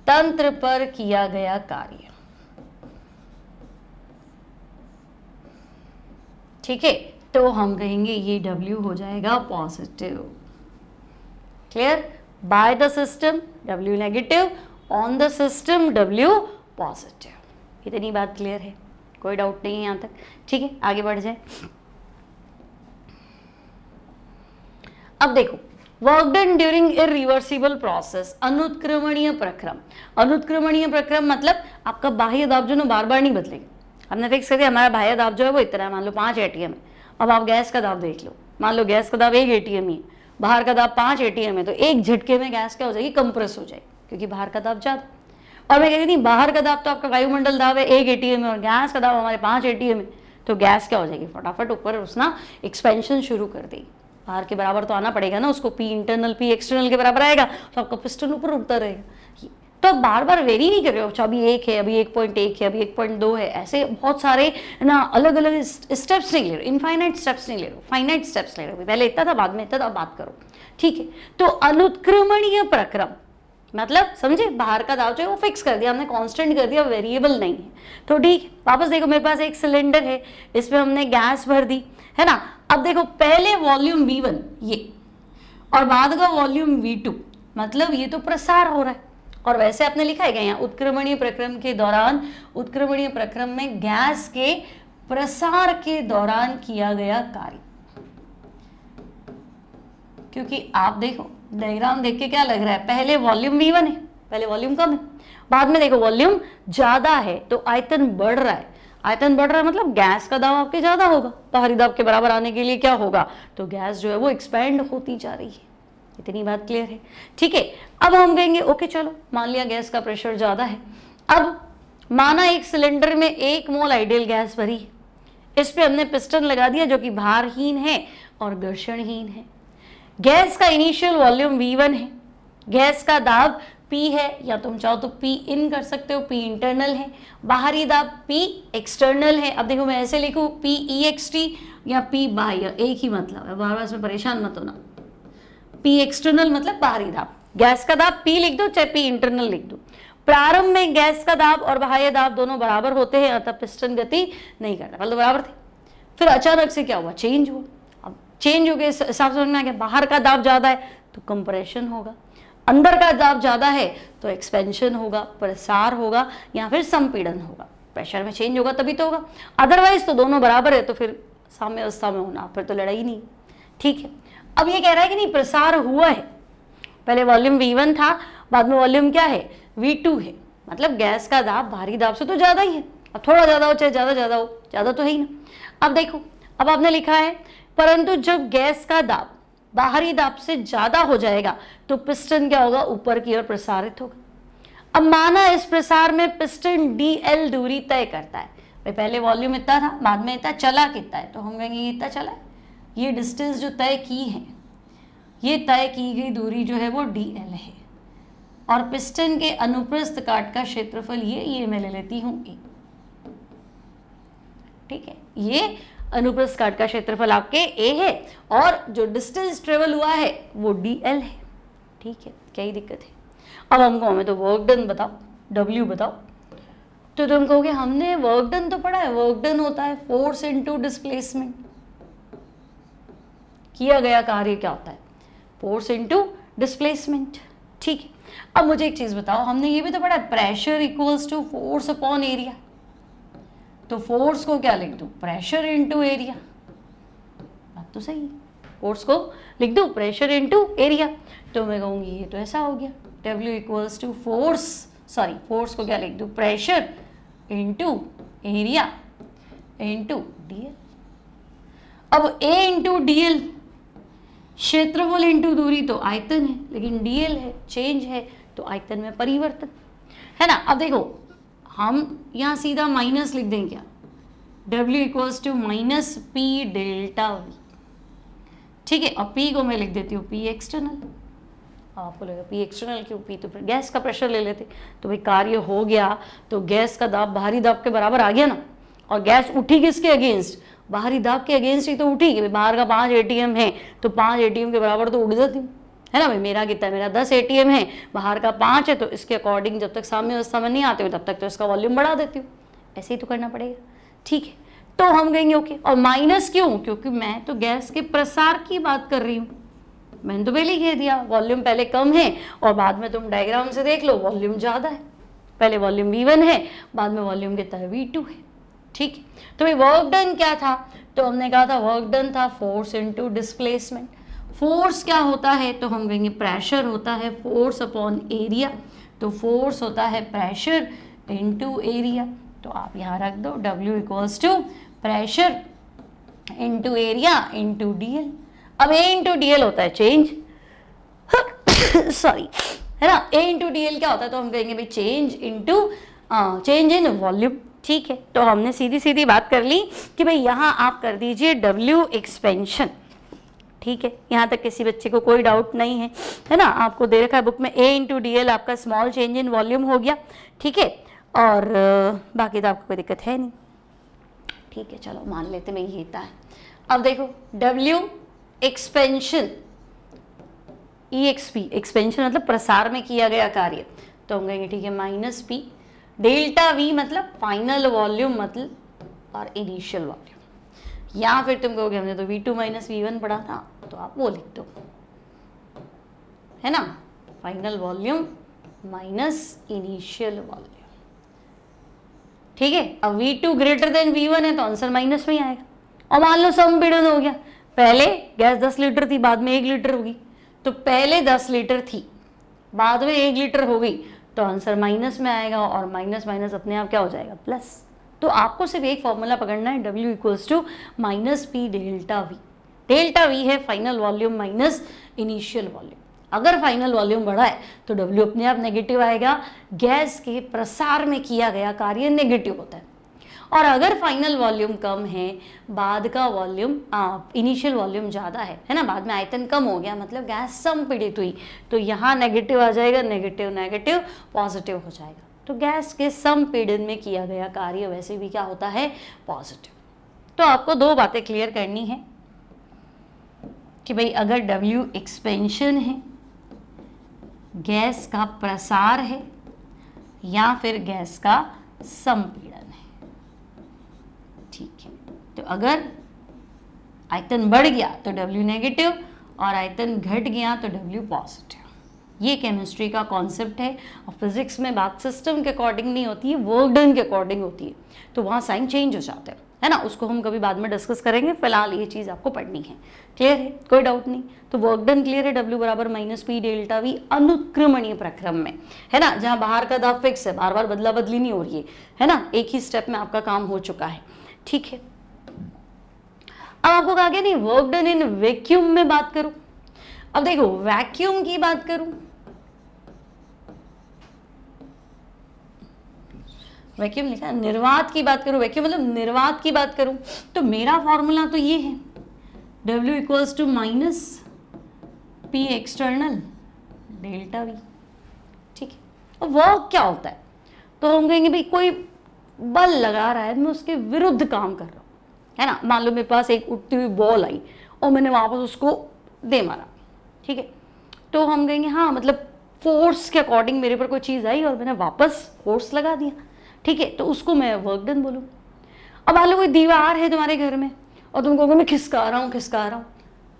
तंत्र पर किया गया कार्य, ठीक है। तो हम कहेंगे ये W हो जाएगा positive. Clear, by the system W negative, on the system W positive, इतनी बात क्लियर है, कोई डाउट नहीं है यहां तक, ठीक है। आगे बढ़ जाए। अब देखो work done during irreversible process, अनुत्क्रमणीय प्रक्रम। अनुत्क्रमणीय प्रक्रम मतलब आपका बाह्य दाब जो ना बार बार नहीं बदलेगा। हमने फिक्स कर दिया हमारा बाह्य दाब जो है वो इतना है, मान लो 5 ATM है। अब आप गैस का दाब देख लो, मान लो गैस का दाब 1 ATM ही है, बाहर का दाब 5 ATM है, तो एक झटके में गैस क्या हो जाएगी, कंप्रेस हो जाएगी, क्योंकि बाहर का दाब ज्यादा। और मैं कहती थी बाहर का दाब तो आपका वायुमंडल दाब है 1 ATM है, और गैस का दाब हमारे 5 ATM है, तो गैस क्या हो जाएगी, फटाफट ऊपर उसना एक्सपेंशन शुरू कर देगी, बाहर के बराबर तो आना पड़ेगा ना उसको, P इंटरनल P एक्सटर्नल के बराबर आएगा, तो आपका पिस्टन ऊपर उठता रहेगा। तो आप बार बार वेरी नहीं कर रहे हो, अच्छा अभी 1 है, अभी 1.1 है, अभी 1.2 है, ऐसे बहुत सारे ना अलग अलग स्टेप्स नहीं ले रहे, इनफाइनाइट स्टेप्स नहीं ले रहे हो, फाइनाइट स्टेप्स ले रहे हो, पहले इतना था बाद में इतना था, बात करो, ठीक है। तो अनुत्क्रमणीय प्रक्रम मतलब समझे, बाहर का दाब जो है वो फिक्स कर दिया हमने, कांस्टेंट कर दिया, वेरिएबल नहीं है, तो ठीक है। वापस देखो मेरे पास एक सिलेंडर है, इसमें हमने गैस भर दी, है ना। अब देखो पहले वॉल्यूम V1 ये, और बाद का वॉल्यूम V2, मतलब ये तो प्रसार हो रहा है, और वैसे आपने लिखा है क्या यहाँ, उत्क्रमणीय प्रक्रम के दौरान, उत्क्रमणीय प्रक्रम में गैस के प्रसार के दौरान किया गया कार्य। क्योंकि आप देखो डायग्राम देख के क्या लग रहा है, पहले वॉल्यूम V1 है, पहले वॉल्यूम कम है, बाद में देखो वॉल्यूम ज्यादा है तो आयतन बढ़ रहा है। आयतन बढ़ रहा है मतलब गैस का दाब आपके ज्यादा होगा, बाहरी दाब के बराबर आने के लिए क्या होगा, तो गैस जो है वो एक्सपेंड होती जा रही है। इतनी बात क्लियर है, ठीक है। अब हम कहेंगे ओके चलो मान लिया गैस का प्रेशर ज्यादा है, अब माना एक सिलेंडर में 1 मोल आइडियल गैस भरी है, इस पे हमने पिस्टन लगा दिया जो कि भारहीन है और घर्षणहीन है। गैस का इनिशियल वॉल्यूम V1 है, गैस का दाब P है, या तुम चाहो तो P इन कर सकते हो, P इंटरनल है, बाहरी दाब P एक्सटर्नल है। अब देखो मैं ऐसे लिखूं PEXT या P बाह्य, एक ही मतलब है, बार बार इसमें परेशान मत होना। P एक्सटर्नल मतलब बाहरी दाब, गैस का दाब P लिख दो चाहे P इंटरनल लिख दो। प्रारंभ में गैस का दाब और बाह्य दाब दोनों बराबर होते हैं, अतः पिस्टन गति नहीं करता, पहले तो बराबर थे, फिर अचानक से क्या हुआ, चेंज हुआ। अब चेंज हो गए हिसाब से समझ में आ गया, बाहर का दाब ज्यादा है तो कंप्रेशन होगा, अंदर का दाब ज्यादा है तो एक्सपेंशन होगा, प्रसार होगा या फिर संपीड़न होगा। प्रेशर में चेंज होगा तभी तो होगा, अदरवाइज तो दोनों बराबर है तो फिर साम्य अवस्था में होना, फिर तो लड़ाई नहीं, ठीक है। अब ये कह रहा है कि नहीं प्रसार हुआ है, पहले वॉल्यूम V1 था, बाद में वॉल्यूम क्या है V2 है, मतलब गैस का दाब भारी दाब से तो ज्यादा ही है। अब थोड़ा ज्यादा हो चाहे ज्यादा हो, ज्यादा तो है ही ना। अब देखो, अब आपने लिखा है परंतु जब गैस का दाब बाहरी दाब से ज्यादा हो जाएगा तो पिस्टन क्या होगा, ऊपर की ओर प्रसारित होगा। अब माना इस प्रसार में पिस्टन DL दूरी तय करता है, भाई पहले वॉल्यूम इतना था, बाद में इतना चला कितना है, तो हम कहेंगे ये इतना चला है, ये डिस्टेंस जो तय की है, ये तय की गई दूरी जो है वो DL है, और पिस्टन के अनुप्रस्थ काट का क्षेत्रफल ये मैं ले लेती हूँ A, ठीक है। ये अनुप्रस्थ काट का क्षेत्रफल आपके A है और जो डिस्टेंस ट्रेवल हुआ है वो DL है, ठीक है, क्या ही दिक्कत है। अब हमको हमें तो वर्क डन बताओ, W बताओ, तो तुम कहोगे हमने वर्क डन तो पढ़ा है, वर्क डन होता है फोर्स इनटू डिस्प्लेसमेंट, किया गया कार्य क्या होता है, फोर्स इनटू डिस्प्लेसमेंट, ठीक है। अब मुझे एक चीज बताओ, हमने ये भी तो पढ़ा है pressure equals to force upon area, तो फोर्स को क्या लिख दूं, प्रेशर इनटू एरिया, बात तो सही है, फोर्स को लिख दूं प्रेशर इनटू एरिया, तो मैं कहूंगी ये तो ऐसा हो गया W equals to force, sorry force को क्या लिख दूं, pressure into area into DL। अब A इंटू DL, क्षेत्रफल इंटू दूरी तो आयतन है, लेकिन DL है चेंज है तो आयतन में परिवर्तन है ना। अब देखो हम यहाँ सीधा माइनस लिख दें क्या, W equals to minus P delta V, ठीक है। और P को मैं लिख देती हूँ P एक्सटर्नल, आपको लगेगा P एक्सटर्नल क्यों, P तो गैस का प्रेशर ले लेते, तो भाई कार्य हो गया तो गैस का दाब बाहरी दाब के बराबर आ गया ना, और गैस उठी किसके अगेंस्ट, बाहरी दाब के अगेंस्ट ही तो उठी कि बाहर का 5 ATM है तो 5 ATM के बराबर तो उड़ जाती हूँ, है ना भाई। मेरा कितना है, मेरा 10 ATM है, बाहर का 5 है, तो इसके अकॉर्डिंग जब तक साम्य अवस्था में नहीं आते हो तब तक तो इसका वॉल्यूम बढ़ा देती हूँ, ऐसे ही तो करना पड़ेगा, ठीक है। तो हम कहेंगे ओके, और माइनस क्यों, क्योंकि मैं तो गैस के प्रसार की बात कर रही हूँ, मैंने तो पहले ही कह दिया वॉल्यूम पहले कम है और बाद में तुम डायग्राम से देख लो वॉल्यूम ज़्यादा है, पहले वॉल्यूम V1 है, बाद में वॉल्यूम कितना है V2 है, ठीक है। तो भाई वर्क डन क्या था, तो हमने कहा था वर्क डन था फोर्स इनटू डिस्प्लेसमेंट। फोर्स क्या होता है, तो हम कहेंगे प्रेशर होता है फोर्स अपॉन एरिया, तो फोर्स होता है प्रेशर इनटू एरिया, तो आप यहाँ रख दो W equals to pressure into area into DL। अब A इंटू DL होता है चेंज सॉरी, है ना, A इंटू DL क्या होता है, तो हम कहेंगे भाई चेंज इन वॉल्यूम, ठीक है। तो हमने सीधी सीधी बात कर ली कि भाई यहाँ आप कर दीजिए W एक्सपेंशन, ठीक है। यहाँ तक किसी बच्चे को कोई डाउट नहीं है ना, आपको दे रखा है बुक में A इंटू DL आपका स्मॉल चेंज इन वॉल्यूम हो गया, ठीक है, और बाकी तो आपको कोई दिक्कत है नहीं, ठीक है। चलो मान लेते मैं ये था। अब देखो W एक्सपेंशन EXP, एक्सपेंशन मतलब प्रसार में किया गया कार्य, तो हम कहेंगे ठीक है माइनस P डेल्टा V मतलब फाइनल वॉल्यूम मतलब और इनिशियल वॉल्यूम, या फिर तुम कहोगे हमने तो V2 माइनस V1 पढ़ा था, तो आप वो लिख दो, है ना, final volume minus initial volume, ठीक है। अब V2 ग्रेटर देन V1 है तो आंसर माइनस में ही आएगा। और मान लो संपीड़न हो गया, पहले गैस 10 लीटर थी बाद में 1 लीटर होगी, तो पहले 10 लीटर थी बाद में 1 लीटर हो गई, तो आंसर माइनस में आएगा और माइनस माइनस अपने आप क्या हो जाएगा, प्लस। तो आपको सिर्फ एक फॉर्मूला पकड़ना है, W equals to minus P delta V. Delta V है final volume minus initial volume. अगर फाइनल वॉल्यूम बढ़ा है तो W अपने आप नेगेटिव आएगा। गैस के प्रसार में किया गया कार्य नेगेटिव होता है। और अगर फाइनल वॉल्यूम कम है, बाद का वॉल्यूम इनिशियल वॉल्यूम ज़्यादा है ना, बाद में आयतन कम हो गया, मतलब गैस संपीड़ित हुई, तो यहाँ नेगेटिव आ जाएगा, नेगेटिव नेगेटिव पॉजिटिव हो जाएगा। तो गैस के संपीड़न में किया गया कार्य वैसे भी क्या होता है, पॉजिटिव। तो आपको दो बातें क्लियर करनी है कि भाई अगर W एक्सपेंशन है, गैस का प्रसार है, या फिर गैस का संपीड़न है, ठीक है। तो अगर आयतन बढ़ गया तो W नेगेटिव और आयतन घट गया तो W पॉजिटिव। ये केमिस्ट्री का कॉन्सेप्ट है। और फिजिक्स में बात सिस्टम के अकॉर्डिंग नहीं होती है, वर्क डन के अकॉर्डिंग होती है, तो वहाँ साइन चेंज हो जाते हैं, है ना। उसको हम कभी बाद में डिस्कस करेंगे, फिलहाल ये चीज़ आपको पढ़नी है। क्लियर है, कोई डाउट नहीं। तो वर्क डन क्लियर है, W बराबर माइनस पी डेल्टा वी अनुक्रमणीय प्रक्रम में, है ना, जहाँ बाहर का दाब फिक्स है, बार बार बदला बदली नहीं हो रही है ना, एक ही स्टेप में आपका काम हो चुका है, ठीक है। अब आपको कहा गया नहीं वर्क डन इन वैक्यूम में बात करूं। अब देखो वैक्यूम की बात करूं, वैक्यूम लिखा है, निर्वात की बात करूं, वैक्यूम मतलब निर्वात की बात करूं, तो मेरा फॉर्मूला तो ये है, W equals to minus P external delta V, ठीक है। और वर्क क्या होता है, तो हम कहेंगे भाई कोई बल लगा रहा है, मैं उसके विरुद्ध काम कर रहा हूँ, है ना। मान लो मेरे पास एक उड़ती हुई बॉल आई और मैंने वापस उसको दे मारा, ठीक है, तो हम कहेंगे हाँ मतलब फोर्स के अकॉर्डिंग मेरे पर कोई चीज़ आई और मैंने वापस फोर्स लगा दिया, ठीक है, तो उसको मैं वर्क डन बोलूँ। अब मान लो कोई दीवार है तुम्हारे घर में और तुम कहोगे मैं खिसका रहा हूँ,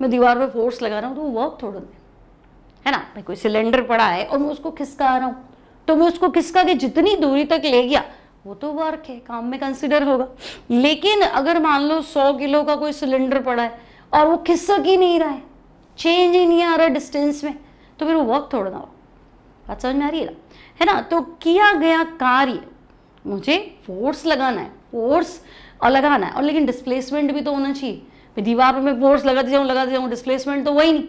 मैं दीवार पे फोर्स लगा रहा हूँ, तो वो वर्क थोड़ा है ना। भाई कोई सिलेंडर पड़ा है और मैं उसको खिसका रहा हूँ, तो मैं उसको खिसका के जितनी दूरी तक ले गया वो तो वर्क है, काम में कंसिडर होगा। लेकिन अगर मान लो 100 किलो का कोई सिलेंडर पड़ा है और वो खिसक ही नहीं रहा है, चेंज ही नहीं आ रहा डिस्टेंस में, तो फिर वो वर्क थोड़ा ना हो। बात समझ में आ रही है ना। तो किया गया कार्य, मुझे फोर्स लगाना है, फोर्स और लगाना है, और लेकिन डिस्प्लेसमेंट भी तो होना चाहिए। मैं दीवार पर मैं फोर्स लगाती जाऊँ, डिस्प्लेसमेंट तो वही नहीं,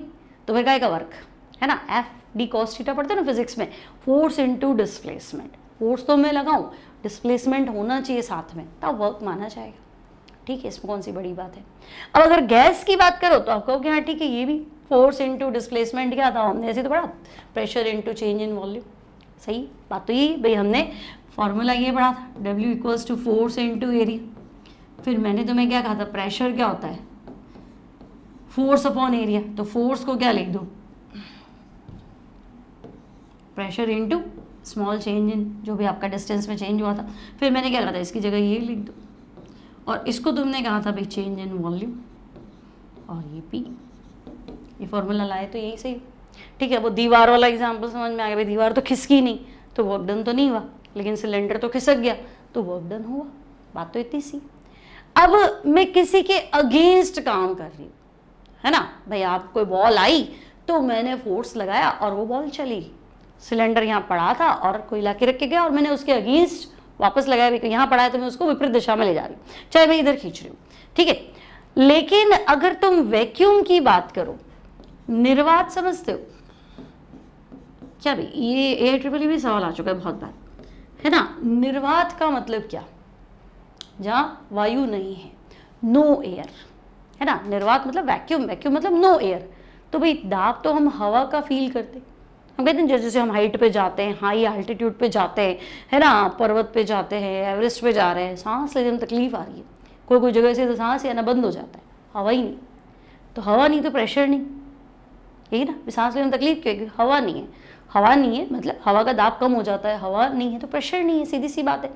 तो फिर क्या का वर्क, है ना। FD cos थीटा पढ़ते हैं ना फिजिक्स में, फोर्स इनटू डिस्प्लेसमेंट। फोर्स तो मैं लगाऊं, डिस्प्लेसमेंट होना चाहिए साथ में, तब वर्क माना जाएगा, ठीक है। इसमें कौन सी बड़ी बात है। अब अगर गैस की बात करो तो आप कहोगे हाँ ठीक है, ये भी फोर्स इनटू डिस्प्लेसमेंट क्या था, हमने ऐसे तो पढ़ा, pressure into change in volume. सही बात तो यही भाई, हमने फॉर्मूला ये पढ़ा था, W equals to force into area. फिर मैंने तुम्हें क्या कहा था, प्रेशर क्या होता है, फोर्स अपॉन एरिया। तो फोर्स को क्या लिख दो, pressure into small change in, जो भी आपका डिस्टेंस में चेंज हुआ था। फिर मैंने क्या कहा था, इसकी जगह ये लिख दो, और इसको तुमने कहा था भाई चेंज इन वॉल्यूम, और ये P। ये फॉर्मूला लाए तो यही सही, ठीक है। वो दीवार वाला एग्जांपल समझ में आ गया, भाई दीवार तो खिसकी नहीं तो वर्क डन तो नहीं हुआ, लेकिन सिलेंडर तो खिसक गया तो वर्क डन हुआ। बात तो इतनी सी। अब मैं किसी के अगेंस्ट काम कर रही हूँ, है ना। भाई आप कोई बॉल आई तो मैंने फोर्स लगाया और वो बॉल चली, सिलेंडर यहाँ पड़ा था और कोई ला के रख के गया और मैंने उसके अगेंस्ट वापस लगाया, भी यहाँ पड़ा है तो मैं उसको विपरीत दिशा में ले जा रही हूँ, चाहे मैं इधर खींच रही हूँ, ठीक है। लेकिन अगर तुम वैक्यूम की बात करो, निर्वात समझते हो क्या भाई, ये AIEEE भी सवाल आ चुका है बहुत बार, है ना। निर्वात का मतलब क्या, जहाँ वायु नहीं है, नो एयर, है ना। निर्वात मतलब वैक्यूम, वैक्यूम मतलब नो एयर। तो भाई दाब तो हम हवा का फील करते, हम कहते हैं जैसे हम हाइट पे जाते हैं, हाई अल्टीट्यूड पे जाते हैं, है ना, पर्वत पे जाते हैं, एवरेस्ट पे जा रहे हैं, सांस लेने में तकलीफ आ रही है, कोई कोई जगह से तो सांस आना बंद हो जाता है, हवा ही नहीं। तो हवा नहीं तो प्रेशर नहीं, यही ना, सांस लेने में तकलीफ क्यों, हवा नहीं है। हवा नहीं है मतलब हवा का दाब कम हो जाता है, हवा नहीं है तो प्रेशर नहीं है, सीधी सी बात है।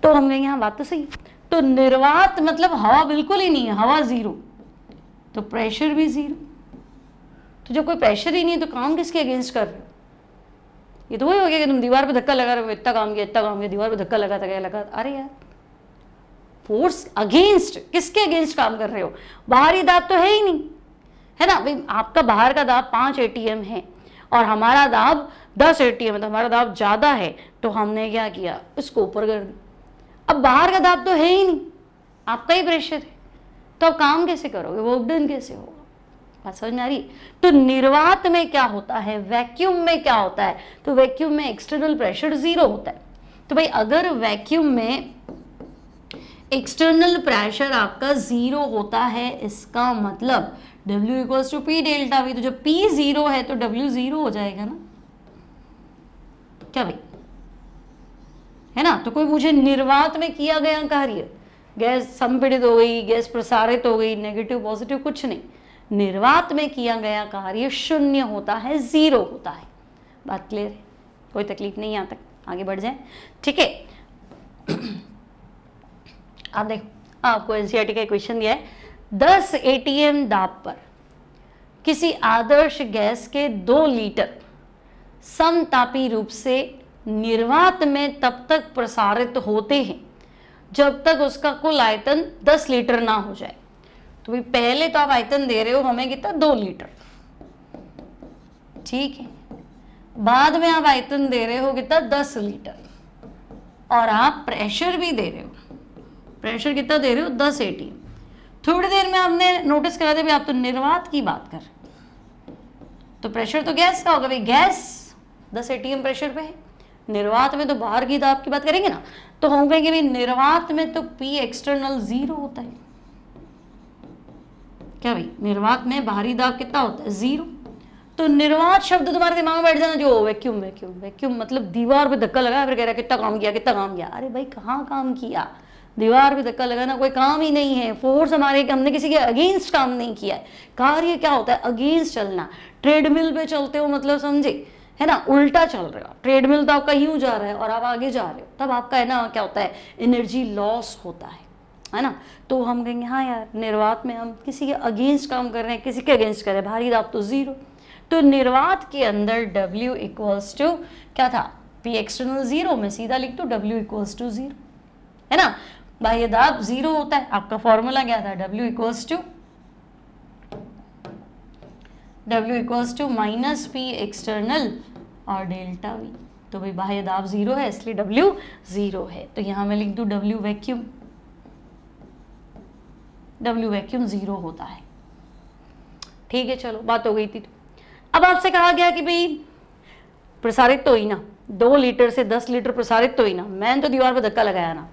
तो हम कहेंगे हाँ बात तो सही। तो निर्वात मतलब हवा बिल्कुल ही नहीं है, हवा जीरो, तो प्रेशर भी जीरो। तो जब कोई प्रेशर ही नहीं है तो काम किसके अगेंस्ट कर रहे हो, ये तो वही हो गया कि तुम दीवार पे धक्का लगा रहे हो, इतना काम किया, दीवार पे धक्का लगाता गया लगा। अरे यार फोर्स अगेंस्ट, किसके अगेंस्ट काम कर रहे हो, बाहरी दाब तो है ही नहीं, है ना। भाई आपका बाहर का दाब 5 ATM है और हमारा दाब 10 ATM है, तो हमारा दाब ज़्यादा है, तो हमने क्या किया, इसको ऊपर कर दिया। अब बाहर का दाब तो है ही नहीं, आपका ही प्रेशर है, तो अब काम कैसे करोगे, वर्क डन कैसे होगा? बात समझ में आ रही? तो निर्वात में क्या होता है, वैक्यूम में क्या होता है, तो वैक्यूम में एक्सटर्नल प्रेशर 0 होता है। तो भाई अगर वैक्यूम में एक्सटर्नल प्रेशर आपका 0 होता है, इसका मतलब W equals to P delta V, तो जब P 0 है तो W 0 हो जाएगा ना, क्या भाई, है ना? तो कोई मुझे निर्वात में किया गया कार्य, गैस संपीड़ित हो गई, गैस प्रसारित हो गई, नेगेटिव पॉजिटिव कुछ नहीं, निर्वात में किया गया कार्य 0 होता है, 0 होता है। बात क्लियर है? कोई तकलीफ नहीं, यहाँ तक आगे बढ़ जाए, ठीक है? आप देखो, आपको एनसीईआरटी का क्वेश्चन दिया है, 10 ATM दाब पर किसी आदर्श गैस के 2 लीटर समतापी रूप से निर्वात में तब तक प्रसारित होते हैं जब तक उसका कुल आयतन 10 लीटर ना हो जाए। तो भाई पहले तो आप आयतन दे रहे हो हमें कितना, 2 लीटर, ठीक है। बाद में आप आयतन दे रहे हो कितना, 10 लीटर, और आप प्रेशर भी दे रहे हो, प्रेशर कितना दे रहे हो, 10 ATM। थोड़ी देर में आपने नोटिस करा दिया आप तो निर्वात की बात कर रहे हो, तो प्रेशर तो गैस का होगा भाई, गैस 10 ATM प्रेशर पे है। निर्वात में तो बाहर की दाब की बात करेंगे ना, तो हम कहेंगे भाई निर्वात में तो P एक्सटर्नल 0 होता है, क्या भाई, निर्वात में बाहरी दाब कितना होता है, 0। तो निर्वात शब्द तुम्हारे दिमाग में बैठ जाना, जो वैक्यूम वैक्यूम वैक्यूम मतलब दीवार पे धक्का लगा, फिर कह रहा कितना काम किया, कितना काम किया। अरे भाई कहाँ काम किया, दीवार पे धक्का लगाना कोई काम ही नहीं है, फोर्स हमारे, हमने किसी के अगेंस्ट काम नहीं किया है। कार्य क्या होता है, अगेंस्ट चलना। ट्रेडमिल पे चलते हो मतलब समझे, है ना, उल्टा चल रहे हो, ट्रेडमिल तो आपका यूं जा रहा है और आप आगे जा रहे हो, तब आपका है ना क्या होता है, एनर्जी लॉस होता है ना। तो हम कहेंगे हाँ यार, निर्वात में हम किसी के अगेंस्ट काम कर रहे हैं, किसी के अगेंस्ट कर रहे हैं, भारी दाब तो 0। तो निर्वात के अंदर W इक्वल्स टू क्या था, P एक्सटर्नल 0, में सीधा लिख दो W इक्वल्स टू 0, है ना। बाह्य दाब 0 होता है, आपका फॉर्मूला क्या था, W equals to minus P external और डेल्टा V। तो भाई बाह्य दाब 0 है इसलिए W 0 है, तो यहाँ मैं लिख दूँ W वैक्यूम 0 होता है, ठीक है। चलो बात हो गई थी। अब आपसे कहा गया कि भाई प्रसारित तो हुई ना, 2 लीटर से 10 लीटर प्रसारित तो हुई ना, मैंने तो दीवार पर धक्का लगाया ना,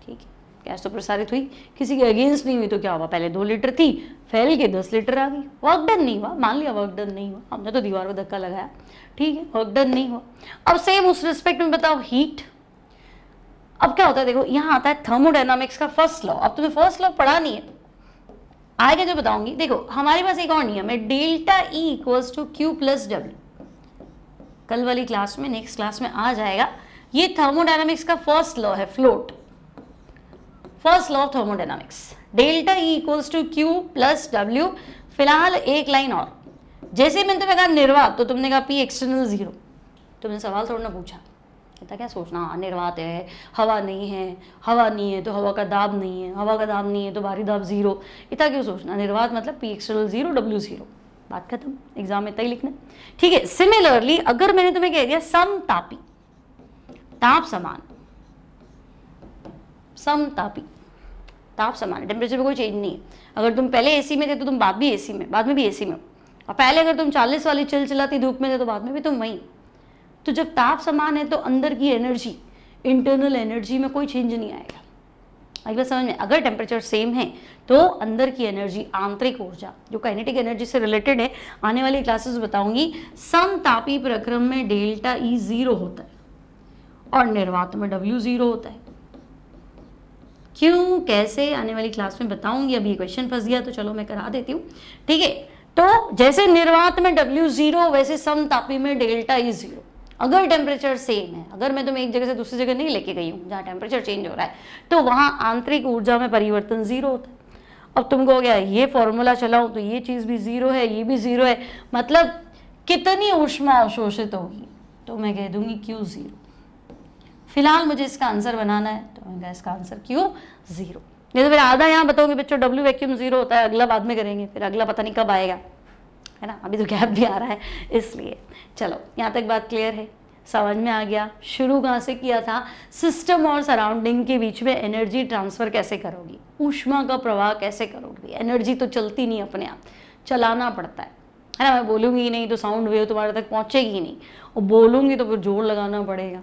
ठीक है, गैस तो प्रसारित हुई, किसी के अगेंस्ट नहीं हुई, तो क्या हुआ, पहले 2 लीटर थी, फैल के 10 लीटर आ गई, वर्क डन नहीं हुआ, मान लिया वर्क डन नहीं हुआ, हमने तो दीवार पर धक्का लगाया, ठीक है, वर्क डन नहीं हुआ। अब सेम उस रिस्पेक्ट में बताओ हीट। अब क्या होता है, देखो यहाँ आता है थर्मोडायनामिक्स का फर्स्ट लॉ। अब तुम्हें फर्स्ट लॉ पढ़ा नहीं है, आगे जो बताऊंगी। देखो हमारे पास एक और नियम है, delta E equals to Q plus W। कल वाली क्लास में, नेक्स्ट क्लास में आ जाएगा। ये थर्मोडायनामिक्स का फर्स्ट लॉ है, float, first law of thermodynamics. Delta E equals to Q plus W। फिलहाल एक लाइन और, जैसे मैंने तुम्हें कहा निर्वात, तो तुमने कहा P एक्सटर्नल 0, तुमने सवाल थोड़ा ना पूछा, इतना क्या सोचना, निर्वात है, हवा नहीं है, हवा नहीं है तो हवा का दाब नहीं है, हवा का दाब नहीं है तो भारी दाब 0, इतना क्यों सोचना। निर्वात मतलब P एक्सटर्नल 0, W 0, बात खत्म, एग्जाम में इतना ही लिखना, ठीक है। सिमिलरली अगर मैंने तुम्हें कह दिया समतापी, ताप समान, समतापी ताप समान, टेम्परेचर में कोई चेंज नहीं है। अगर तुम पहले एसी में थे तो तुम बाद भी एसी में, बाद में भी एसी में, और पहले अगर तुम 40 वाली चिलचिलाती धूप में थे तो बाद में भी तुम वहीं। तो जब ताप समान है तो अंदर की एनर्जी, इंटरनल एनर्जी में कोई चेंज नहीं आएगा। एक बात समझ में, अगर टेम्परेचर सेम है तो अंदर की एनर्जी, आंतरिक ऊर्जा जो काइनेटिक एनर्जी से रिलेटेड है, आने वाली क्लासेस बताऊंगी। समतापी प्रक्रम में डेल्टा E 0 होता है और निर्वात में W 0 होता है। क्यों, कैसे, आने वाली क्लास में बताऊंगी। अभी क्वेश्चन फंस गया तो चलो मैं करा देती हूँ, ठीक है। तो जैसे निर्वात में W 0, वैसे समतापी में डेल्टा E 0। अगर टेम्परेचर सेम है, अगर मैं तुम्हें एक जगह से दूसरी जगह नहीं लेके गई हूँ जहाँ टेम्परेचर चेंज हो रहा है, तो वहाँ आंतरिक ऊर्जा में परिवर्तन 0 होता है। अब तुमको हो गया ये फॉर्मूला चलाऊँ तो ये चीज़ भी 0 है, ये भी 0 है, मतलब कितनी ऊष्मा अवशोषित होगी, तो मैं कह दूंगी Q 0। फिलहाल मुझे इसका आंसर बनाना है, तो मैं इसका आंसर Q 0। नहीं तो फिर आधा यहाँ बताओगे बच्चों W वैक्यूम 0 होता है, अगला बाद में करेंगे, फिर अगला पता नहीं कब आएगा, है ना, अभी तो गैप भी आ रहा है इसलिए। चलो यहाँ तक बात क्लियर है, समझ में आ गया। शुरू कहाँ से किया था, सिस्टम और सराउंडिंग के बीच में एनर्जी ट्रांसफ़र कैसे करोगी, ऊष्मा का प्रवाह कैसे करोगी। एनर्जी तो चलती नहीं अपने आप, चलाना पड़ता है ना। मैं बोलूँगी ही नहीं तो साउंड वेव तुम्हारे तक पहुँचेगी ही नहीं, और बोलूँगी तो फिर जोर लगाना पड़ेगा,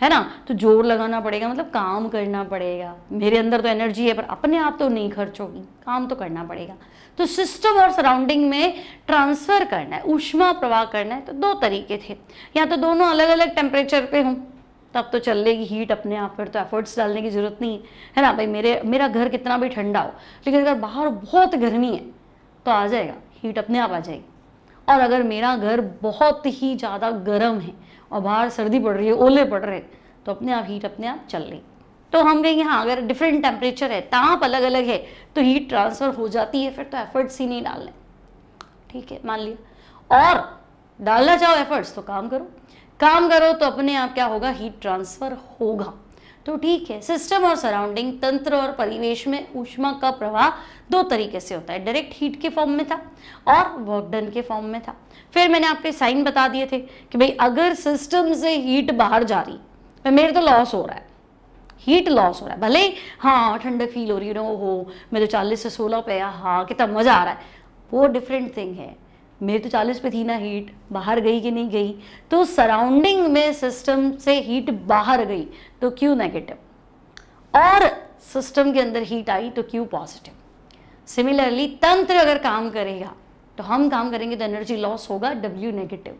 है ना। तो जोर लगाना पड़ेगा मतलब काम करना पड़ेगा। मेरे अंदर तो एनर्जी है पर अपने आप तो नहीं खर्च होगी, काम तो करना पड़ेगा। तो सिस्टम और सराउंडिंग में ट्रांसफ़र करना है, ऊष्मा प्रवाह करना है, तो दो तरीके थे। या तो दोनों अलग अलग टेम्परेचर पे हों तब तो चलेगी हीट अपने आप, फिर तो एफर्ट्स डालने की ज़रूरत नहीं है ना। भाई मेरा घर कितना भी ठंडा हो, लेकिन अगर बाहर बहुत गर्मी है तो आ जाएगा, हीट अपने आप आ जाएगी। और अगर मेरा घर बहुत ही ज़्यादा गर्म है और बाहर सर्दी पड़ रही है, ओले पड़ रहे हैं, तो अपने आप हीट अपने आप चल रही। तो हम कहेंगे हाँ अगर डिफरेंट टेम्परेचर है, ताप अलग अलग है, तो हीट ट्रांसफ़र हो जाती है, फिर तो एफर्ट्स ही नहीं डालने। ठीक है, मान लिया। और डालना चाहो एफर्ट्स तो काम करो तो अपने आप क्या होगा, हीट ट्रांसफ़र होगा। तो ठीक है, सिस्टम और सराउंडिंग, तंत्र और परिवेश में ऊष्मा का प्रवाह दो तरीके से होता है, डायरेक्ट हीट के फॉर्म में था और वर्क डन के फॉर्म में था। फिर मैंने आपके साइन बता दिए थे कि भाई अगर सिस्टम से हीट बाहर जा रही, मेरे तो लॉस हो रहा है, हीट लॉस हो रहा है, भले ही हाँ ठंडक फील हो रही है, हो मेरे 40 से 16 पे, हाँ कितना मज़ा आ रहा है, वो डिफरेंट थिंग है। मेरे तो 40 पे थी ना हीट, बाहर गई कि नहीं गई। तो सराउंडिंग में सिस्टम से हीट बाहर गई तो क्यू नेगेटिव, और सिस्टम के अंदर हीट आई तो क्यू पॉजिटिव। सिमिलरली तंत्र अगर काम करेगा तो हम काम करेंगे तो एनर्जी लॉस होगा, डब्ल्यू नेगेटिव,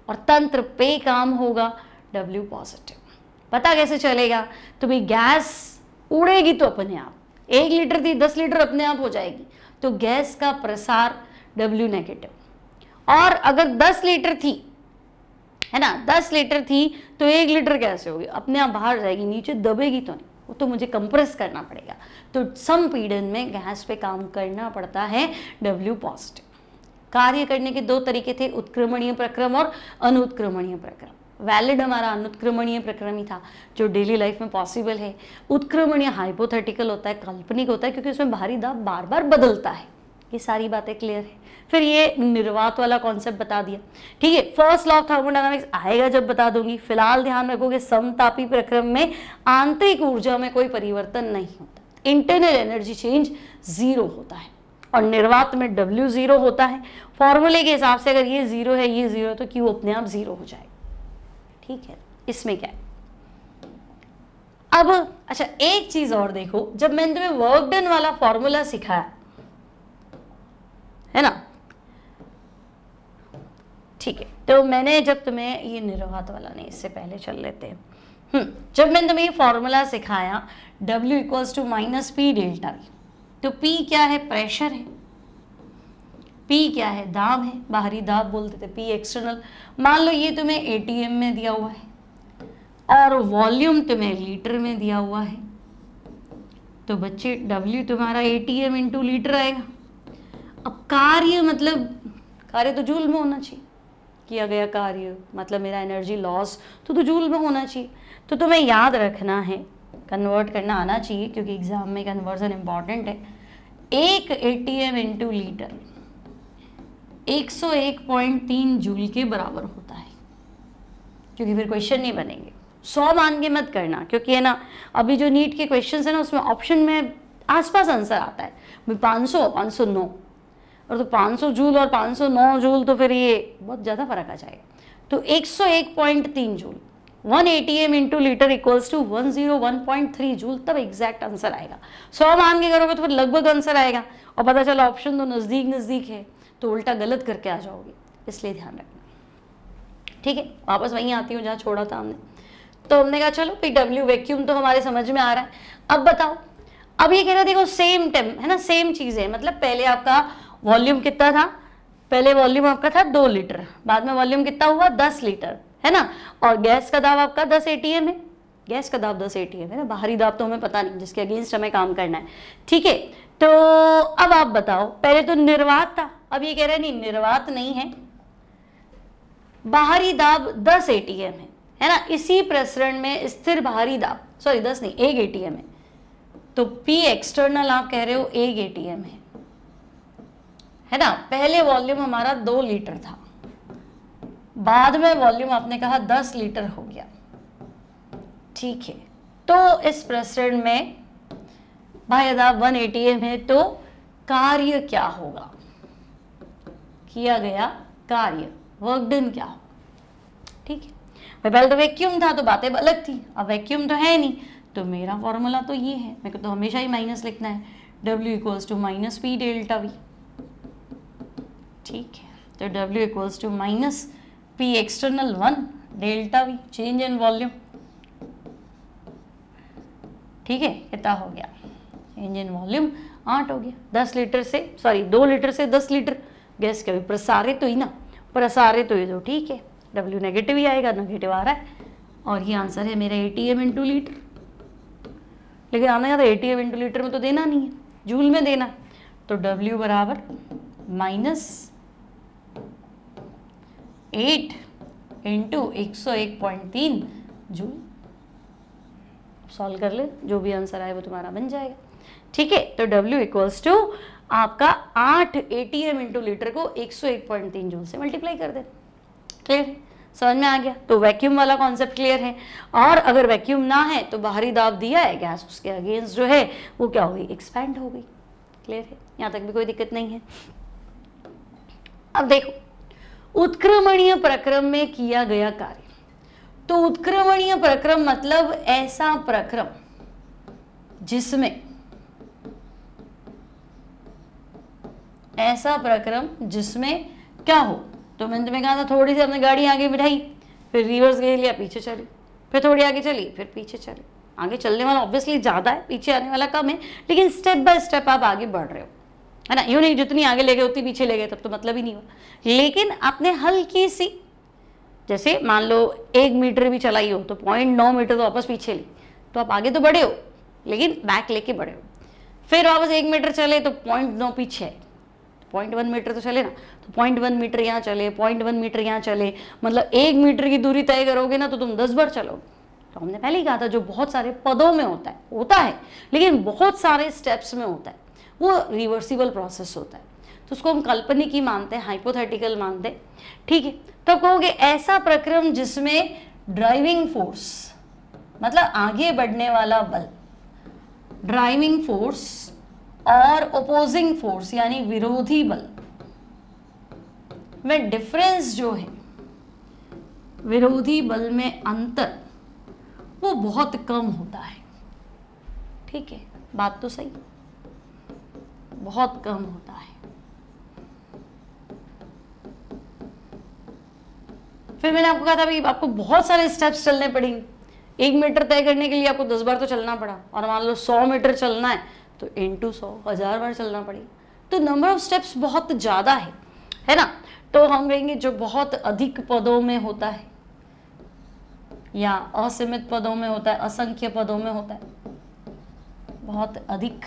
और तंत्र पे काम होगा, डब्ल्यू पॉजिटिव। पता कैसे चलेगा, तो भाई गैस उड़ेगी तो अपने आप, 1 लीटर थी 10 लीटर अपने आप हो जाएगी, तो गैस का प्रसार डब्ल्यू नेगेटिव। और अगर 10 लीटर थी, है ना, 10 लीटर थी तो 1 लीटर कैसे होगी, अपने आप बाहर जाएगी, नीचे दबेगी तो नहीं, वो तो मुझे कंप्रेस करना पड़ेगा। तो संपीड़न में गैस पे काम करना पड़ता है, डब्ल्यू पॉजिटिव। कार्य करने के दो तरीके थे, उत्क्रमणीय प्रक्रम और अनुत्क्रमणीय प्रक्रम। वैलिड हमारा अनुत्क्रमणीय प्रक्रम ही था जो डेली लाइफ में पॉसिबल है। उत्क्रमणीय हाइपोथेटिकल होता है, काल्पनिक होता है, क्योंकि उसमें भारी दाब बार बार बदलता है। ये सारी बातें क्लियर है। फिर ये निर्वात वाला कॉन्सेप्ट बता दिया, ठीक है। फर्स्ट लॉ ऑफ थर्मोडायनामिक्स आएगा जब बता दूंगी। फिलहाल ध्यान रखोगे समतापी प्रक्रम में आंतरिक ऊर्जा में कोई परिवर्तन नहीं होता, इंटरनल एनर्जी चेंज 0 होता है, और निर्वात में W 0 होता है। फॉर्मूले के हिसाब से अगर ये 0 है, ये 0 है, तो Q अपने आप 0 हो जाएगा। ठीक है, इसमें क्या है अब। अच्छा एक चीज और देखो, जब मैंने तुम्हें वर्क डन वाला फॉर्मूला सिखाया है ना, ठीक है, तो मैंने जब तुम्हें ये निर्वात वाला नहीं, इससे पहले चल लेते हैं। जब मैंने तुम्हें ये फॉर्मूला सिखाया W = -P ΔV, तो P क्या है, प्रेशर है, P क्या है, दाब है, बाहरी दाब बोलते थे, P एक्सटर्नल। मान लो ये तुम्हें ATM में दिया हुआ है और वॉल्यूम तुम्हें लीटर में दिया हुआ है, तो बच्चे W तुम्हारा ATM × लीटर आएगा। अब कार्य मतलब कार्य तो जूल में होना चाहिए, किया गया कार्य मतलब मेरा एनर्जी लॉस तो जूल में होना चाहिए। तो तुम्हें याद रखना है, कन्वर्ट करना आना चाहिए, क्योंकि एग्जाम में कन्वर्जन इंपॉर्टेंट है। 1 ATM × लीटर 101.3 जूल के बराबर होता है, क्योंकि फिर क्वेश्चन नहीं बनेंगे। 100 मान के मत करना, क्योंकि है ना अभी जो नीट के क्वेश्चंस है ना, उसमें ऑप्शन में आसपास आंसर आता है 500 509, और तो 500 जूल और 509 जूल तो फिर ये बहुत ज़्यादा फर्क आ जाएगा। तो 101.3 जूल 1 ATM × लीटर = 101.3 जूल, तब एग्जैक्ट आंसर आएगा। 100 मान के करोगे तो फिर लगभग आंसर आएगा, और पता चला ऑप्शन तो नज़दीक नज़दीक है तो उल्टा गलत करके आ जाओगे, इसलिए ध्यान रखना। ठीक है, वापस वहीं आती हूँ जहाँ छोड़ा था हमने। तो हमने कहा चलो PW वैक्यूम तो हमारे समझ में आ रहा है। अब बताओ, अब ये कह रहा है देखो सेम टाइम है ना, सेम चीज़ है, मतलब पहले आपका वॉल्यूम कितना था, पहले वॉल्यूम आपका था 2 लीटर, बाद में वॉल्यूम कितना हुआ 10 लीटर, है ना, और गैस का दाब आपका 10 ATM है, गैस का दाब 10 ATM है ना, बाहरी दाब तो हमें पता नहीं, जिसके अगेंस्ट हमें काम करना है। ठीक है, तो अब आप बताओ, पहले तो निर्वात था, अब ये कह रहे हैं नहीं निर्वात नहीं है, बाहरी दाब 10 ATM है ना, इसी प्रसरण में स्थिर बाहरी दाब, सॉरी 10 नहीं 1 ATM है, तो P एक्सटर्नल आप कह रहे हो 1 ATM है ना। पहले वॉल्यूम हमारा 2 लीटर था, बाद में वॉल्यूम आपने कहा 10 लीटर हो गया, ठीक है। तो इस प्रसरण में भाई अदा 1 ATM है, तो कार्य क्या होगा, किया गया कार्य, वर्क डन क्या होगा, ठीक है। भाई पहले तो वैक्यूम था तो बातें अलग थी, अब वैक्यूम तो है नहीं, तो मेरा फॉर्मूला तो ये है, मेरे को तो हमेशा ही माइनस लिखना है, W equals to minus P delta V, ठीक है। तो W equals to minus P external 1 delta V, change in volume, ठीक है। कितना हो गया, चेंज इन वॉल्यूम 8 हो गया। 10 लीटर से 2 लीटर से 10 लीटर गैस कभी प्रसारित हुई ना, प्रसारित हुई तो ठीक है, W नेगेटिव ही आएगा, नेगेटिव आ रहा है, और ये आंसर है मेरा ATM इंटू लीटर। लेकिन आना याद है ATM इंटू लीटर में तो देना नहीं है, जूल में देना, तो W बराबर माइनस 8 इंटू 101.3 जूल। सॉल्व कर ले, जो भी आंसर आए वो तुम्हारा बन जाएगा, ठीक है। तो W इक्वल्स टू आपका 8 ATM इंटू लीटर को 101.3 जूल से मल्टीप्लाई कर दे। क्लियर, समझ में आ गया। तो वैक्यूम वाला कॉन्सेप्ट क्लियर है, और अगर वैक्यूम ना है तो बाहरी दाब दिया है, गैस उसके अगेंस्ट जो है वो क्या हो गई, एक्सपैंड हो गई। क्लियर है, यहाँ तक भी कोई दिक्कत नहीं है। अब देखो, उत्क्रमणीय प्रक्रम में किया गया कार्य, तो उत्क्रमणीय प्रक्रम मतलब ऐसा प्रक्रम जिसमें क्या हो, तो मैंने तुम्हें कहा था थोड़ी सी हमने गाड़ी आगे बिठाई, फिर रिवर्स ले लिया, पीछे चली, फिर थोड़ी आगे चली, फिर पीछे चली। आगे चलने वाला ऑब्वियसली ज़्यादा है, पीछे आने वाला कम है, लेकिन स्टेप बाय स्टेप आप आगे बढ़ रहे हो, है ना। यूँ नहीं जितनी आगे ले गए उतनी पीछे ले गए, तब तो मतलब ही नहीं हुआ। लेकिन आपने हल्की सी, जैसे मान लो 1 मीटर भी चलाई हो तो 0.9 मीटर तो वापस पीछे ली, तो आप आगे तो बढ़े हो, लेकिन बैक लेके बढ़े हो। फिर वापस 1 मीटर चले तो 0.9 पीछे है, 0.1 मीटर तो चले ना, तो 0.1 मीटर यहाँ चले, 0.1 मीटर यहाँ चले, मतलब 1 मीटर की दूरी तय करोगे ना तो तुम 10 बार चलोगे। तो हमने पहले ही कहा था जो बहुत सारे पदों में होता है लेकिन बहुत सारे स्टेप्स में होता है, वो रिवर्सिबल प्रोसेस होता है, तो उसको हम काल्पनिक ही मानते हैं, हाइपोथेटिकल मानते हैं, ठीक है। तो कहोगे ऐसा प्रक्रम जिसमें ड्राइविंग फोर्स मतलब आगे बढ़ने वाला बल, ड्राइविंग फोर्स और ओपोजिंग फोर्स यानी विरोधी बल में डिफरेंस जो है, विरोधी बल में अंतर वो बहुत कम होता है, ठीक है। बात तो सही, बहुत कम होता है। फिर मैंने आपको कहा था भाई आपको बहुत सारे स्टेप्स चलने पड़ेंगे, 1 मीटर तय करने के लिए आपको 10 बार तो चलना पड़ा, और मान लो 100 मीटर चलना है तो इंटू 100 1000 बार चलना पड़ेगा, तो नंबर ऑफ स्टेप्स बहुत ज़्यादा है ना। तो हम कहेंगे जो बहुत अधिक पदों में होता है या असीमित पदों में होता है, असंख्य पदों में होता है, बहुत अधिक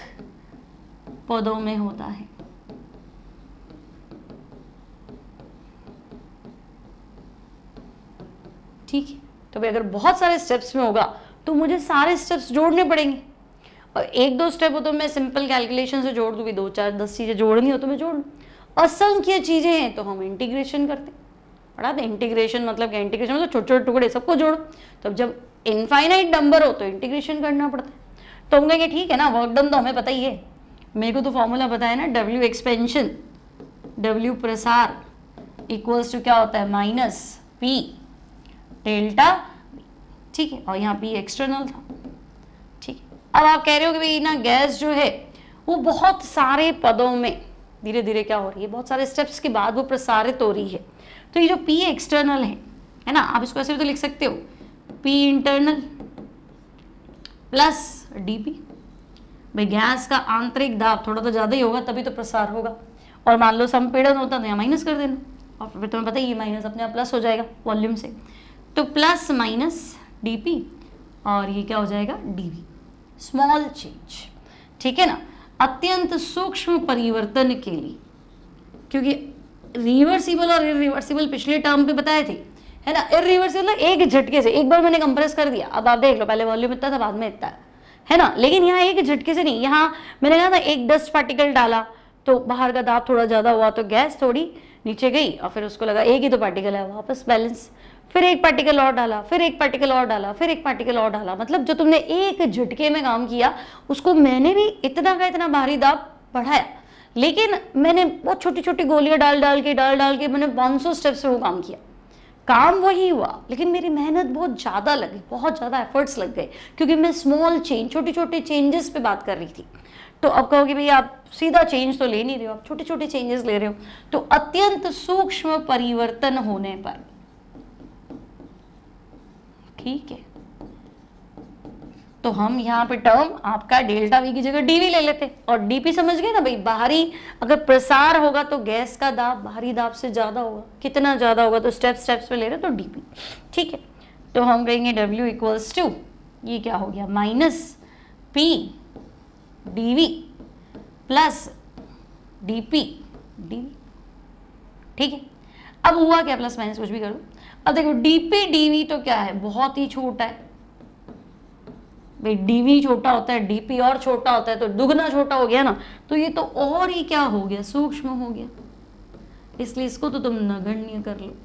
पदों में होता है, ठीक है। तो भाई अगर बहुत सारे स्टेप्स में होगा तो मुझे सारे स्टेप्स जोड़ने पड़ेंगे, और 1-2 स्टेप हो तो मैं सिंपल कैलकुलेशन से जोड़ दूँ, 2 4 10 चीज़ें जोड़नी हो तो मैं जोड़ लूँ। असंख्य चीज़ें हैं तो हम इंटीग्रेशन करते हैं, पढ़ा था इंटीग्रेशन मतलब क्या, इंटीग्रेशन मतलब छोटे छोटे टुकड़े सबको जोड़ो, तो जब इनफाइनाइट नंबर हो तो इंटीग्रेशन करना पड़ता है। तो हम कहेंगे ठीक है ना, वर्क डन तो हमें पता ही है, मेरे को तो फॉर्मूला पता है ना, W एक्सपेंशन W प्रसार इक्वल्स टू क्या होता है, माइनस P डेल्टा, ठीक है, और यहाँ P एक्सटर्नल था, ठीक है। अब आप कह रहे हो कि भाई ना गैस जो है वो बहुत सारे पदों में धीरे धीरे क्या हो रही है, बहुत सारे स्टेप्स के बाद वो प्रसारित हो रही है, तो ये जो P एक्सटर्नल है ना, आप इसको ऐसे भी तो लिख सकते हो, P इंटरनल प्लस DP। भाई गैस का आंतरिक दाब थोड़ा तो ज़्यादा ही होगा तभी तो प्रसार होगा, और मान लो संपीड़न होता तो यहाँ माइनस कर देना, और फिर तुम्हें पता ही ये माइनस अपने आप प्लस हो जाएगा वॉल्यूम से, तो प्लस माइनस DP और ये क्या हो जाएगा DV, स्मॉल चेंज, ठीक है ना। अत्यंत सूक्ष्म परिवर्तन के लिए, क्योंकि रिवर्सिबल और इरिवर्सिबल पिछले टर्म पे बताए थे, है ना। इरिवर्सिबल एक झटके से, एक बार मैंने कंप्रेस कर दिया, अब आप देख लो पहले वॉल्यूम इतना था बाद में इतना है ना, लेकिन यहाँ एक झटके से नहीं, यहाँ मैंने कहा था एक डस्ट पार्टिकल डाला तो बाहर का दाब थोड़ा ज़्यादा हुआ तो गैस थोड़ी नीचे गई और फिर उसको लगा एक ही तो पार्टिकल है, वापस बैलेंस, फिर एक पार्टिकल और डाला, फिर एक पार्टिकल और डाला, फिर एक पार्टिकल और डाला। मतलब जो तुमने एक झटके में काम किया उसको मैंने भी इतना का इतना भारी दाब बढ़ाया, लेकिन मैंने बहुत छोटी छोटी गोलियां डाल डाल के मैंने 500 स्टेप्स में वो काम किया। काम वही हुआ लेकिन मेरी मेहनत बहुत ज़्यादा लगी, बहुत ज़्यादा एफर्ट्स लग गए, क्योंकि मैं स्मॉल चेंज, छोटे छोटे चेंजेस पे बात कर रही थी। तो अब कहोगे भाई आप सीधा चेंज तो ले नहीं रहे हो, आप छोटे छोटे चेंजेस ले रहे हो। तो अत्यंत सूक्ष्म परिवर्तन होने पर, ठीक है, तो हम यहाँ पे टर्म आपका डेल्टा वी की जगह डीवी ले लेते, और डीपी समझ गए ना भाई, बाहरी अगर प्रसार होगा तो गैस का दाब बाहरी दाब से ज्यादा होगा, कितना ज्यादा होगा, तो स्टेप्स में ले रहे तो डीपी, ठीक है। तो हम कहेंगे W इक्वल्स टू, ये क्या हो गया, minus P dV plus dP dV, ठीक है। अब हुआ क्या, प्लस माइनस कुछ भी करो। अब देखो dP dV तो क्या है, बहुत ही छोटा है भाई, dV छोटा होता है, dP और छोटा होता है, तो दुगना छोटा हो गया ना, तो ये तो और ही क्या हो गया, सूक्ष्म हो गया, इसलिए इसको तो तुम नगण्य कर लो,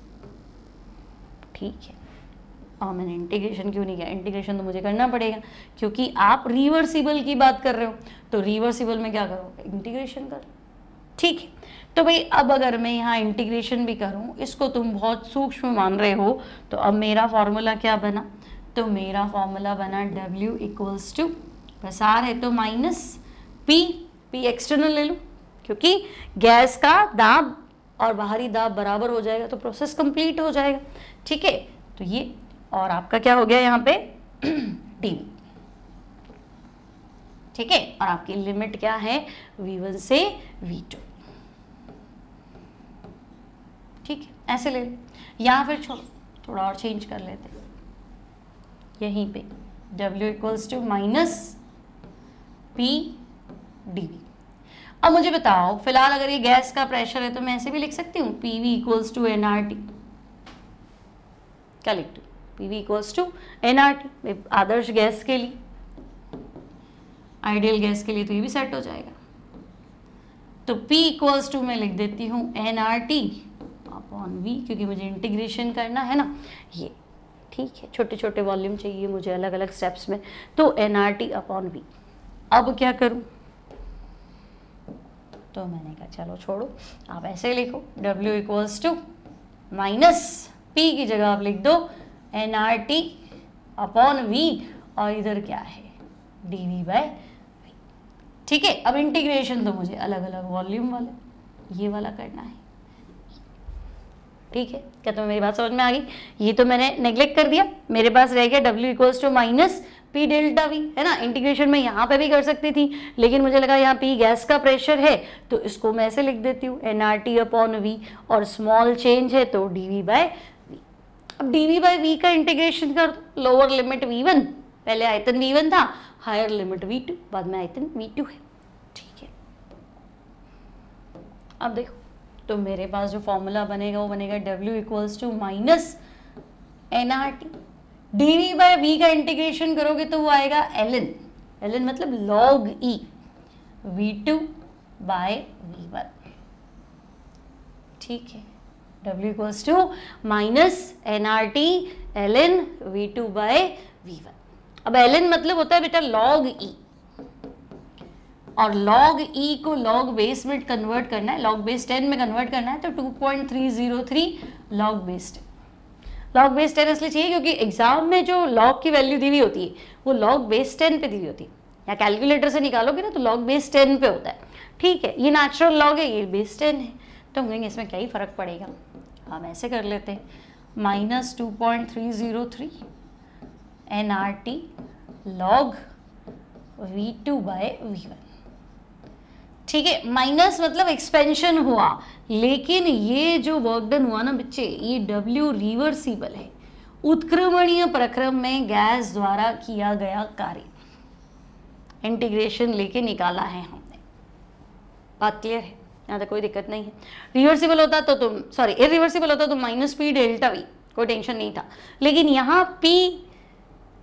ठीक है। और मैंने इंटीग्रेशन क्यों नहीं किया, इंटीग्रेशन तो मुझे करना पड़ेगा क्योंकि आप रिवर्सिबल की बात कर रहे हो, तो रिवर्सिबल में क्या करो, इंटीग्रेशन कर, ठीक है। तो भाई अब अगर मैं यहाँ इंटीग्रेशन भी करूँ, इसको तुम बहुत सूक्ष्म मान रहे हो, तो अब मेरा फॉर्मूला क्या बना, तो मेरा फॉर्मूला बना W इक्वल्स टू, प्रसार है तो माइनस P एक्सटर्नल ले लो, क्योंकि गैस का दाब और बाहरी दाब बराबर हो जाएगा तो प्रोसेस कंप्लीट हो जाएगा, ठीक है। तो ये, और आपका क्या हो गया यहाँ पे dV, ठीक है, और आपकी लिमिट क्या है, V1 से V2, ठीक है, ऐसे ले लो। या फिर छोड़ो, थोड़ा और चेंज कर लेते हैं, यहीं पे W equals to minus P dV। अब मुझे बताओ, फिलहाल अगर ये गैस का प्रेशर है तो मैं ऐसे भी लिख सकती हूँ, PV इक्वल्स टू nRT, क्या लिख दूँ, PV इक्वल्स टू nRT, आदर्श गैस के लिए, आइडियल गैस के लिए तो ये भी सेट हो जाएगा। तो P इक्वल्स टू मैं लिख देती हूँ nRT अपॉन V, क्योंकि मुझे इंटीग्रेशन करना है ना ये, ठीक है, छोटे छोटे वॉल्यूम चाहिए मुझे अलग अलग स्टेप्स में, तो nRT अपॉन V। अब क्या करूं, तो मैंने कहा चलो छोड़ो, आप ऐसे लिखो, W equals to minus P की जगह आप लिख दो nRT अपॉन V, और इधर क्या है, dV बाय V, ठीक है। अब इंटीग्रेशन तो मुझे अलग अलग वॉल्यूम वाला ये वाला करना है, ठीक है। क्या तुम्हें मेरी बात समझ में आ गई, ये तो मैंने नेग्लेक्ट कर दिया, मेरे पास रह गया W equals to minus P delta V, है ना। इंटीग्रेशन में यहाँ पे भी कर सकती थी, लेकिन मुझे लगा यहाँ P गैस का प्रेशर है तो इसको मैं ऐसे लिख देती हूँ nRT अपॉन V, और स्मॉल चेंज है तो dV बाय V। अब dV बाय V का इंटीग्रेशन कर दो, लोअर लिमिट V1, पहले आयतन V1 था, हायर लिमिट V2, बाद में आयतन V2 है, ठीक है। अब देखो, तो मेरे पास जो फॉर्मूला बनेगा वो बनेगा W equals to minus nRT, dV by V का इंटीग्रेशन करोगे तो वो आएगा ln मतलब log E V2 by V1, ठीक है। W equals to minus nRT ln V2 by V1। अब ln मतलब होता है बेटा log E, और log E को log बेस में कन्वर्ट करना है, log बेस 10 में कन्वर्ट करना है, तो 2.303 log बेस 10। log बेस 10 इसलिए चाहिए क्योंकि एग्जाम में जो log की वैल्यू दी हुई होती है वो log बेस 10 पे दी हुई होती है, या कैलकुलेटर से निकालोगे ना तो log बेस 10 पे होता है, ठीक है। ये नेचुरल log है, ये बेस 10 है, तो हम कहेंगे इसमें क्या ही फर्क पड़ेगा, हम ऐसे कर लेते हैं, minus 2.303 nRT log V2 by V1, ठीक है। माइनस मतलब एक्सपेंशन हुआ, लेकिन ये जो वर्क डन हुआ ना बच्चे, ये W रिवर्सिबल है, उत्क्रमणीय प्रक्रम में गैस द्वारा किया गया कार्य, इंटीग्रेशन लेके निकाला है हमने, बात क्लियर है, यहाँ तक कोई दिक्कत नहीं है। रिवर्सिबल होता तो तुम, सॉरी इरिवर्सिबल होता तो माइनस P डेल्टा V, कोई टेंशन नहीं था, लेकिन यहाँ P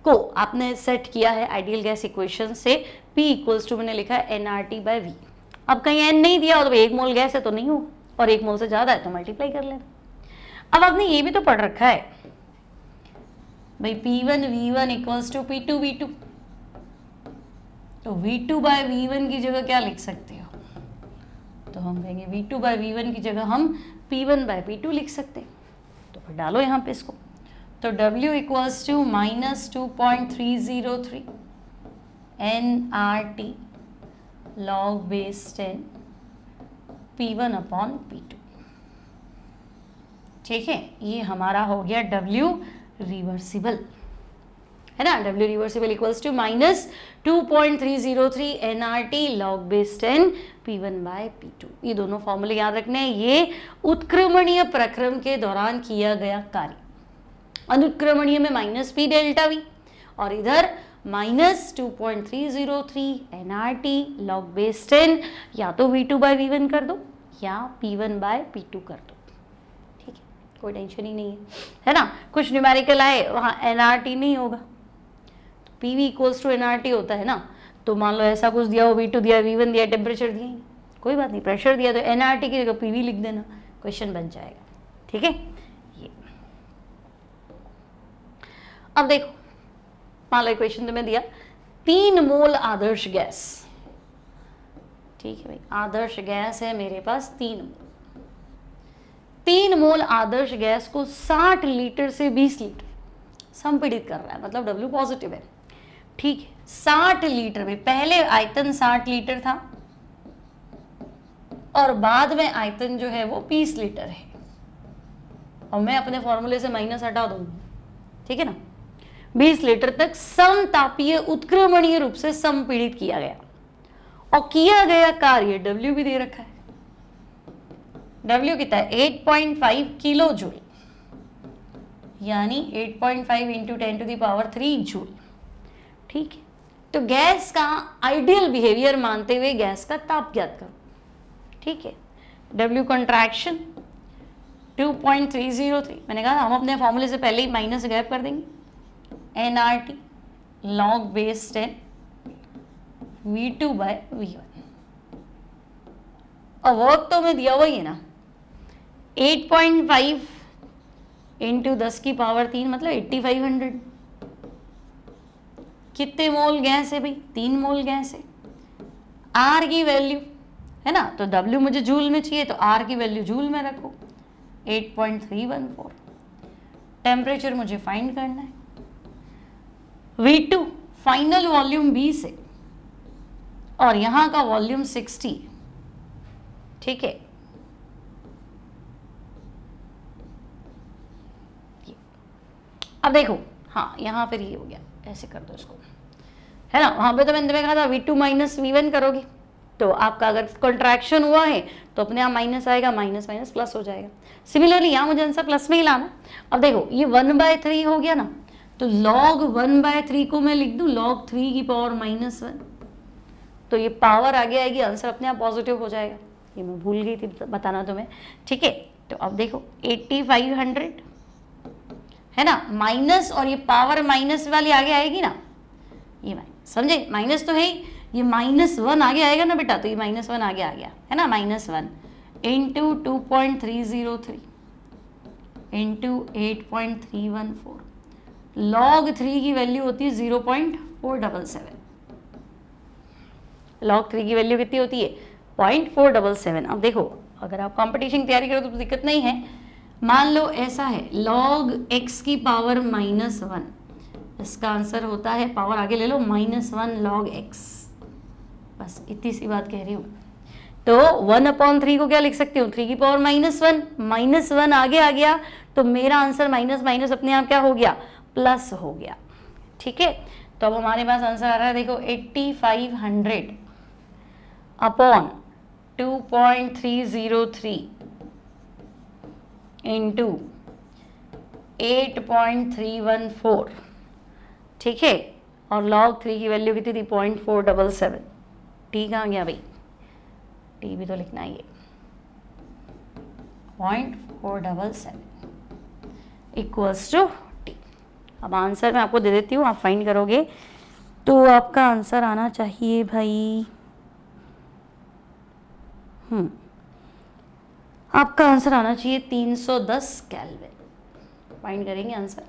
को आपने सेट किया है आइडियल गैस इक्वेशन से, P इक्वल्स टू मैंने लिखा है nRT बाय V, अब कहीं एन नहीं दिया हो तो 1 मोल गैस है तो नहीं हो, और 1 मोल से ज़्यादा है तो मल्टीप्लाई कर लेना। अब आपने ये भी तो पढ़ रखा है भाई P1 V1 equals to P2 V2, तो V2 बाय V1 की जगह क्या लिख सकते हो, तो हम कहेंगे V2 बाय V1 की जगह हम P1 बाय P2 लिख सकते हैं। तो फिर डालो यहाँ पे इसको, तो W equals to -2.303 nRT log base 10 P1 upon P2। ठीक है, ये हमारा हो गया W रिवर्सिबल, है ना। W reversible equals to -2.303 nRT log base 10 P1 by P2। ये दोनों फॉर्मूले याद रखने हैं, ये उत्क्रमणीय प्रक्रम के दौरान किया गया कार्य। अनुत्क्रमणीय में -P डेल्टा V, और इधर -2.303 nRT log base 10, या तो V2 बाय V1 कर दो या P1 बाय P2 कर दो, ठीक है, कोई टेंशन ही नहीं है ना। कुछ न्यूमेरिकल आए वहाँ nRT नहीं होगा, तो PV इक्वल्स टू nRT होता है ना, तो मान लो ऐसा कुछ दिया हो, V2 दिया, V1 दिया, टेम्परेचर दिया, कोई बात नहीं, प्रेशर दिया तो nRT की जगह PV लिख देना, क्वेश्चन बन जाएगा, ठीक है। ये अब देखो, मान लो इक्वेशन तुम्हें दिया 3 मोल आदर्श गैस, ठीक है भाई, आदर्श गैस है मेरे पास 3 मोल आदर्श गैस को 60 लीटर से 20 लीटर संपीड़ित कर रहा है, मतलब W पॉजिटिव है, ठीक है। 60 लीटर में पहले आयतन 60 लीटर था और बाद में आयतन जो है वो 20 लीटर है, और मैं अपने फॉर्मूले से माइनस हटा दूंगी, ठीक है ना। 20 लीटर तक समतापीय उत्क्रमणीय रूप से संपीड़ित किया गया, और किया गया कार्य W भी दे रखा है। W कितना है 8.5 किलो जूल, यानी 8.5 into 10 to the power 3 joule, ठीक है। तो गैस का आइडियल बिहेवियर मानते हुए गैस का ताप ज्ञात करो, ठीक है। W कंट्रैक्शन 2.303, मैंने कहा हम अपने फॉर्मूले से पहले ही माइनस गैप कर देंगे, nRT log base 10 V2 by V1, और वर्क तो में दिया वही है ना, 8.5 इंटू 10 की पावर 3 मतलब 8500। कितने मोल गैस है भाई, 3 मोल गैस है। R की वैल्यू है ना, तो W मुझे जूल में चाहिए, तो R की वैल्यू जूल में रखो 8.314। टेम्परेचर मुझे फाइंड करना है, V2 फाइनल वॉल्यूम 20 है और यहां का वॉल्यूम 60, ठीक है। अब देखो, हाँ यहां फिर ये हो गया, ऐसे कर दो इसको, है ना। वहां पे तो मैंने कहा था V2 माइनस V1 करोगे तो आपका अगर कॉन्ट्रैक्शन हुआ है तो अपने आप माइनस आएगा, माइनस माइनस प्लस हो जाएगा। सिमिलरली यहाँ मुझे आंसर प्लस में ही लाना। अब देखो ये 1/3 हो गया ना, तो log 1/3 को मैं लिख दूं log 3 की पावर -1, तो ये पावर आगे आएगी, आंसर अपने आप पॉजिटिव हो जाएगा। ये मैं भूल गई थी बताना तुम्हें, ठीक है। तो अब देखो 8500 है ना, माइनस, और ये पावर माइनस वाली आगे आएगी ना, ये माइनस, समझे, माइनस तो है ही, ये -1 आगे आएगा ना बेटा, तो ये -1 आगे आ गया है ना, -1 इंटू 2.303 इंटू 8.314, log 3 की वैल्यू होती है 0.477, log 3 की वैल्यू कितनी होती है 0.477। अब देखो अगर आप कंपटीशन की तैयारी करो तो दिक्कत नहीं है। मान लो ऐसा है log x की पावर -1, इसका आंसर होता है, पावर आगे ले लो, -1 log x, बस इतनी सी बात कह रही हूँ। तो 1/3 को क्या लिख सकती हूँ, 3 की पावर -1, -1 आगे आ गया, तो मेरा आंसर माइनस माइनस अपने आप क्या हो गया, प्लस हो गया, ठीक है। तो अब हमारे पास आंसर आ रहा है, देखो 8500 अपॉन 2.303 इंटू 8.314, ठीक है, और log 3 की वैल्यू कितनी थी 0.477, टी कहाँ गया भाई, टी भी तो लिखना ही है, 0.477 इक्वल्स टू टी। अब आंसर मैं आपको दे देती हूँ, आप फाइंड करोगे तो आपका आंसर आना चाहिए भाई आपका आंसर आना चाहिए 310 केल्विन। फाइंड करेंगे आंसर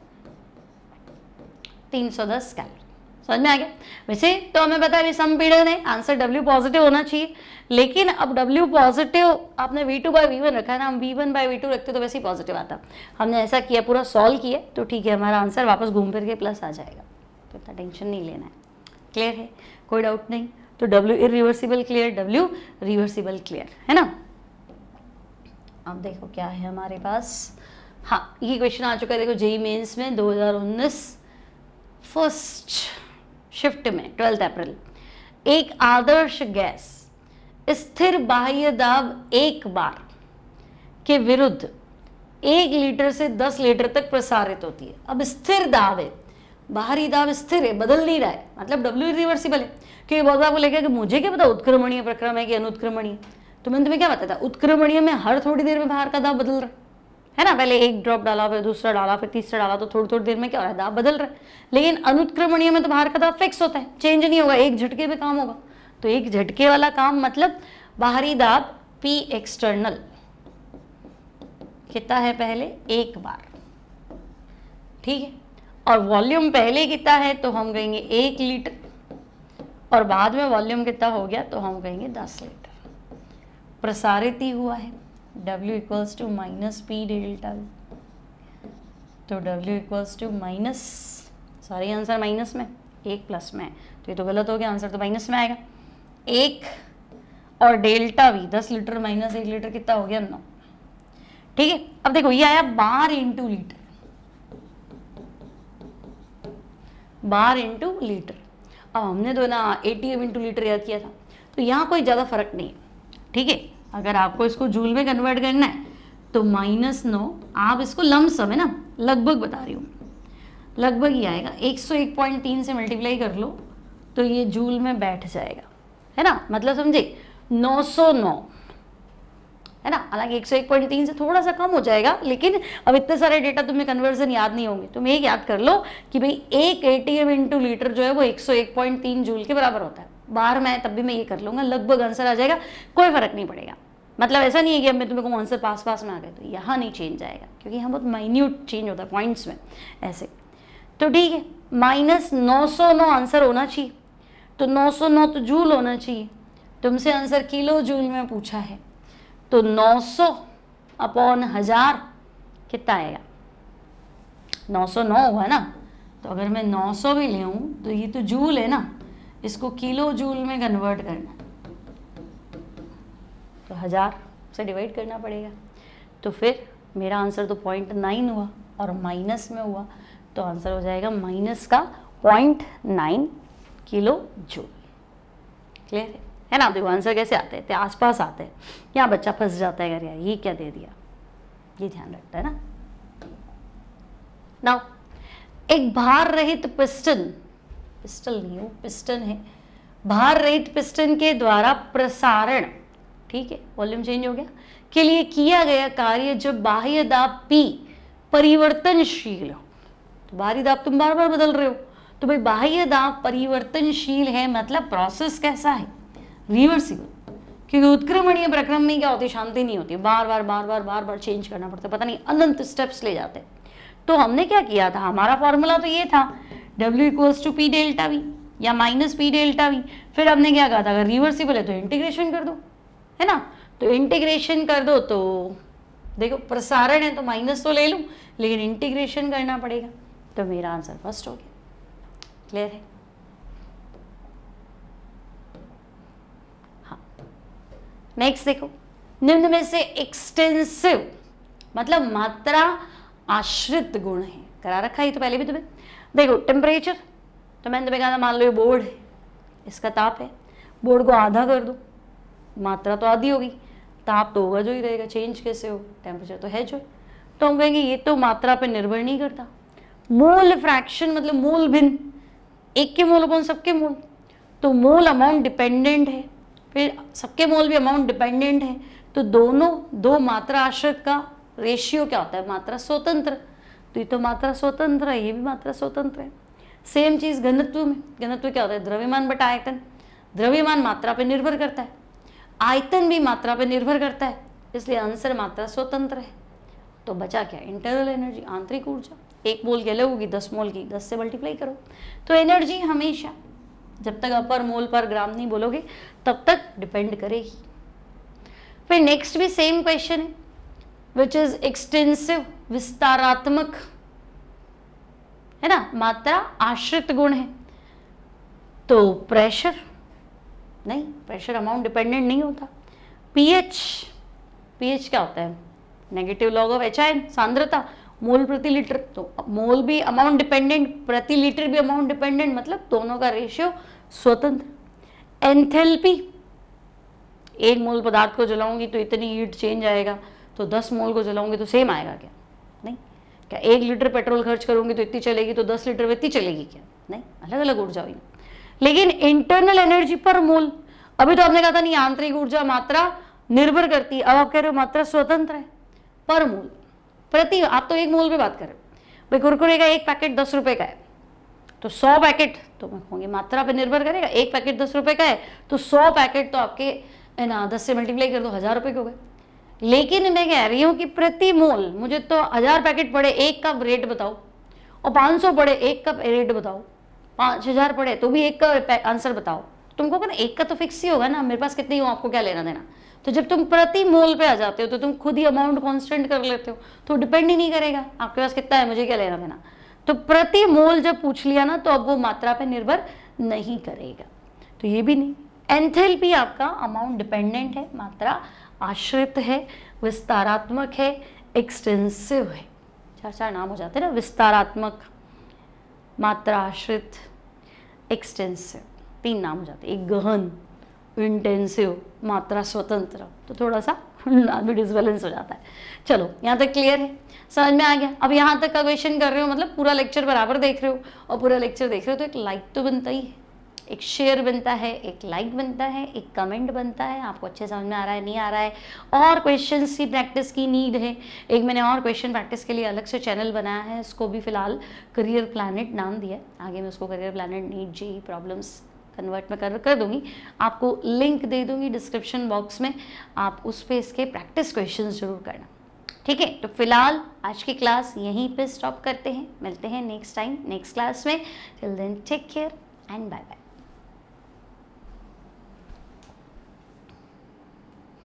310 केल्विन। समझ में आ गया? वैसे तो हमें पता है संपीड़न है, आंसर W पॉजिटिव होना चाहिए, लेकिन अब W पॉजिटिव आपने V2/V1 रखा है ना, हम V1/V2 रखते तो वैसे ही पॉजिटिव आता। हमने ऐसा किया, पूरा सॉल्व किया, तो ठीक है, हमारा आंसर वापस घूम फिर के प्लस आ जाएगा, तो इतना टेंशन नहीं लेना है। क्लियर है? कोई डाउट नहीं? तो W irreversible clear, W reversible clear, है ना? अब देखो क्या है हमारे पास। हाँ, ये क्वेश्चन आ चुका है, देखो जेईई मेंस में 2019 फर्स्ट शिफ्ट में 12 अप्रैल। एक आदर्श गैस स्थिर बाह्य दाब 1 बार के विरुद्ध 1 लीटर से 10 लीटर तक प्रसारित होती है। अब स्थिर दाब है, बाहरी दाब स्थिर है, बदल नहीं रहा है, मतलब W इरिवर्सिबल है। क्योंकि बहुत बार बोलेगा कि मुझे क्या पता उत्क्रमणीय प्रक्रम है कि अनुत्क्रमणीय, तो मैंने तुम्हें क्या बताया था, उत्क्रमणीय में हर थोड़ी देर में बाहर का दाब बदल रहा है ना, पहले 1 ड्रॉप डाला, फिर दूसरा डाला, फिर तीसरा डाला, तो थोड़ी थोड़ी देर में क्या हो रहा है, दाब बदल रहा है। लेकिन अनुत्क्रमणीय में तो बाहर का दाब फिक्स होता है, चेंज नहीं होगा, एक झटके में काम होगा। तो एक झटके वाला काम मतलब बाहरी दाब P एक्सटर्नल कितना है, पहले 1 बार, ठीक है, और वॉल्यूम पहले कितना है, तो हम कहेंगे 1 लीटर, और बाद में वॉल्यूम कितना हो गया, तो हम कहेंगे 10 लीटर प्रसारित ही हुआ है। W equals to minus P delta V, तो W equals to minus, sorry answer minus में, 1 प्लस में, तो ये तो गलत हो गया, आंसर तो माइनस में आएगा। 1 और delta V 10 litre minus 1 litre कितना हो गया, 9, ठीक है। अब देखो ये आया bar into litre, bar into litre. अब हमने तो ना ATM इंटू लीटर याद किया था, तो यहाँ कोई ज़्यादा फर्क नहीं है, ठीक है। अगर आपको इसको जूल में कन्वर्ट करना है तो -9, आप इसको लमसम है ना, लगभग बता रही हूँ, लगभग ही आएगा, 101.3 से मल्टीप्लाई कर लो तो ये जूल में बैठ जाएगा, है ना, मतलब समझे 909, है ना। हालांकि 101.3 से थोड़ा सा कम हो जाएगा, लेकिन अब इतने सारे डेटा तुम्हें कन्वर्जन याद नहीं होंगे, तुम एक याद कर लो कि भाई 1 ATM इंटू लीटर जो है वो 101.3 जूल के बराबर होता है। बाहर में तब भी मैं ये कर लूँगा, लगभग आंसर आ जाएगा, कोई फर्क नहीं पड़ेगा। मतलब ऐसा नहीं है कि अब मैं तुम्हें को आंसर पास में आ गए, तो यहाँ नहीं चेंज आएगा, क्योंकि यहाँ बहुत माइन्यूट चेंज होता है पॉइंट्स में ऐसे। तो ठीक है, -909 आंसर होना चाहिए, तो 909 तो जूल होना चाहिए, तुमसे आंसर किलो जूल में पूछा है, तो 900/1000 कितना आएगा, 909 हुआ ना। तो अगर मैं 900 भी ले आऊँ तो ये तो जूल है ना, इसको किलो जूल में कन्वर्ट करना तो 1000 से डिवाइड करना पड़ेगा। तो फिर मेरा आंसर तो 0.9 हुआ और माइनस में हुआ, तो आंसर हो जाएगा माइनस का 0.9 किलो जूल। क्लियर है ना। देखो आंसर कैसे आते हैं, आसपास आते हैं, यहाँ बच्चा फंस जाता है, अगर यार ये क्या दे दिया, ये ध्यान रखता है ना। नाउ एक भार रहित पिस्टन, पिस्टल नहीं हो, पिस्टन है, भार रहित पिस्टन के द्वारा प्रसारण, ठीक है, वॉल्यूम चेंज हो गया, के लिए किया गया कार्य जब बाह्य दाब P परिवर्तनशील हो। तो बाहरी दाब तुम बार बार बदल रहे हो, तो भाई बाह्य दाब परिवर्तनशील है, मतलब प्रोसेस कैसा है, रिवर्सिबल। क्योंकि उत्क्रमणीय प्रक्रम में क्या होती है, शांति नहीं होती, बार बार चेंज करना पड़ता है, पता नहीं अनंत स्टेप्स ले जाते हैं। तो हमने क्या किया था, हमारा फॉर्मूला तो ये था W equals to P delta V या माइनस P डेल्टा V। फिर हमने क्या कहा था, अगर रिवर्सिबल है तो इंटीग्रेशन कर दो, है ना। तो इंटीग्रेशन कर दो, तो देखो प्रसारण है तो माइनस तो ले लूँ, लेकिन इंटीग्रेशन करना पड़ेगा, तो मेरा आंसर फर्स्ट हो गया। क्लियर है। हाँ, नेक्स्ट देखो, निम्न में से एक्सटेंसिव मतलब मात्रा आश्रित गुण है, करा रखा है तो पहले भी तुम्हें। देखो टेम्परेचर, तो मैंने तुम्हें कहा था, मान लो ये बोर्ड है, इसका ताप है, बोर्ड को आधा कर दो, मात्रा तो आधी होगी, ताप तो होगा जो ही रहेगा, चेंज कैसे हो, टेम्परेचर तो है जो। तो हम कहेंगे ये तो मात्रा पे निर्भर नहीं करता। मोल फ्रैक्शन मतलब मोल भिन्न, एक के मोल अपॉन सबके मोल, तो मोल अमाउंट डिपेंडेंट है, फिर सबके मोल भी अमाउंट डिपेंडेंट है, तो दोनों दो मात्रा आश्रित का रेशियो क्या होता है, मात्रा स्वतंत्र। तो ये तो मात्रा स्वतंत्र है, ये भी मात्रा स्वतंत्र है। सेम चीज़ घनत्व में, घनत्व क्या होता है, द्रव्यमान बटा आयतन, द्रव्यमान मात्रा पे निर्भर करता है। आयतन भी मात्रा पर निर्भर करता है, इसलिए आंसर मात्रा स्वतंत्र है। तो बचा क्या, इंटरनल एनर्जी, आंतरिक ऊर्जा। 1 मोल की अलग होगी, 10 मोल की 10 से मल्टीप्लाई करो। तो एनर्जी हमेशा जब तक अपर मोल पर ग्राम नहीं बोलोगे तब तक डिपेंड करेगी। फिर नेक्स्ट भी सेम क्वेश्चन है, विच इज एक्सटेंसिव, विस्तारात्मक है ना, मात्रा आश्रित गुण है। तो प्रेशर नहीं, प्रेशर अमाउंट डिपेंडेंट नहीं होता। पीएच, पीएच क्या होता है, नेगेटिव लॉग ऑफ HIN, सांद्रता मोल प्रति लीटर। तो मोल भी अमाउंट डिपेंडेंट, प्रति लीटर भी अमाउंट डिपेंडेंट, मतलब दोनों का रेशियो स्वतंत्र। एंथैल्पी, 1 मोल पदार्थ को जलाऊंगी तो इतनी हीट चेंज आएगा, तो 10 मोल को जलाऊंगी तो सेम आएगा क्या, नहीं। क्या 1 लीटर पेट्रोल खर्च करूंगी तो इतनी चलेगी, तो 10 लीटर में इतनी चलेगी क्या, नहीं, अलग अलग ऊर्जा हुई। लेकिन इंटरनल एनर्जी पर मोल, अभी तो आपने कहा था नहीं आंतरिक ऊर्जा मात्रा निर्भर करती है, अब आप कह रहे हो मात्रा स्वतंत्र है। पर मोल, प्रति, आप तो 1 मोल पे बात कर रहे हो भाई, कुरकुरे का 1 पैकेट 10 रुपए का है, तो 100 पैकेट तो होंगे, मात्रा पे निर्भर करेगा। 1 पैकेट 10 रुपए का है तो 100 पैकेट तो आपके है ना 10 से मल्टीप्लाई कर दो 1000 रुपए के हो गए। लेकिन मैं कह रही हूँ कि प्रति मोल मुझे तो 1000 पैकेट पड़े, 1 का रेट बताओ, और 500 पड़े, 1 का रेट बताओ, 5000 पड़े तो भी 1 का आंसर बताओ। तुमको कहना 1 का तो फिक्स ही होगा ना, मेरे पास कितने हो, आपको क्या लेना देना। तो जब तुम प्रति मोल पे आ जाते हो तो तुम खुद ही अमाउंट कांस्टेंट कर लेते हो, तो डिपेंड ही नहीं करेगा आपके पास कितना है, मुझे क्या लेना देना। तो प्रति मोल जब पूछ लिया ना तो अब वो मात्रा पे निर्भर नहीं करेगा, तो ये भी नहीं। एंथैल्पी आपका अमाउंट डिपेंडेंट है, मात्रा आश्रित है, विस्तारात्मक है, एक्सटेंसिव है। 4 नाम हो जाते हैं ना, विस्तारात्मक, मात्रा आश्रित, एक्सटेंसिव, 3 नाम हो जाते हैं। एक गहन, इंटेंसिव, मात्रा स्वतंत्र, तो थोड़ा सा आदमी डिसबैलेंस हो जाता है। चलो यहाँ तक क्लियर है, समझ में आ गया। अब यहाँ तक का क्वेश्चन कर रहे हो, मतलब पूरा लेक्चर बराबर देख रहे हो, और पूरा लेक्चर देख रहे हो तो एक लाइक तो बनता ही है, एक शेयर बनता है, एक लाइक बनता है, एक कमेंट बनता है, आपको अच्छे समझ में आ रहा है नहीं आ रहा है, और क्वेश्चंस की प्रैक्टिस की नीड है। एक मैंने और क्वेश्चन प्रैक्टिस के लिए अलग से चैनल बनाया है, इसको भी फिलहाल करियर प्लानेट नाम दिया है, आगे मैं उसको career planet NEET JEE problems convert में कर दूंगी, आपको लिंक दे दूंगी डिस्क्रिप्शन बॉक्स में, आप उस पर इसके प्रैक्टिस क्वेश्चंस जरूर करना, ठीक है। तो फिलहाल आज की क्लास यहीं पे स्टॉप करते हैं, मिलते हैं नेक्स्ट टाइम नेक्स्ट क्लास में। Till then take care and bye bye.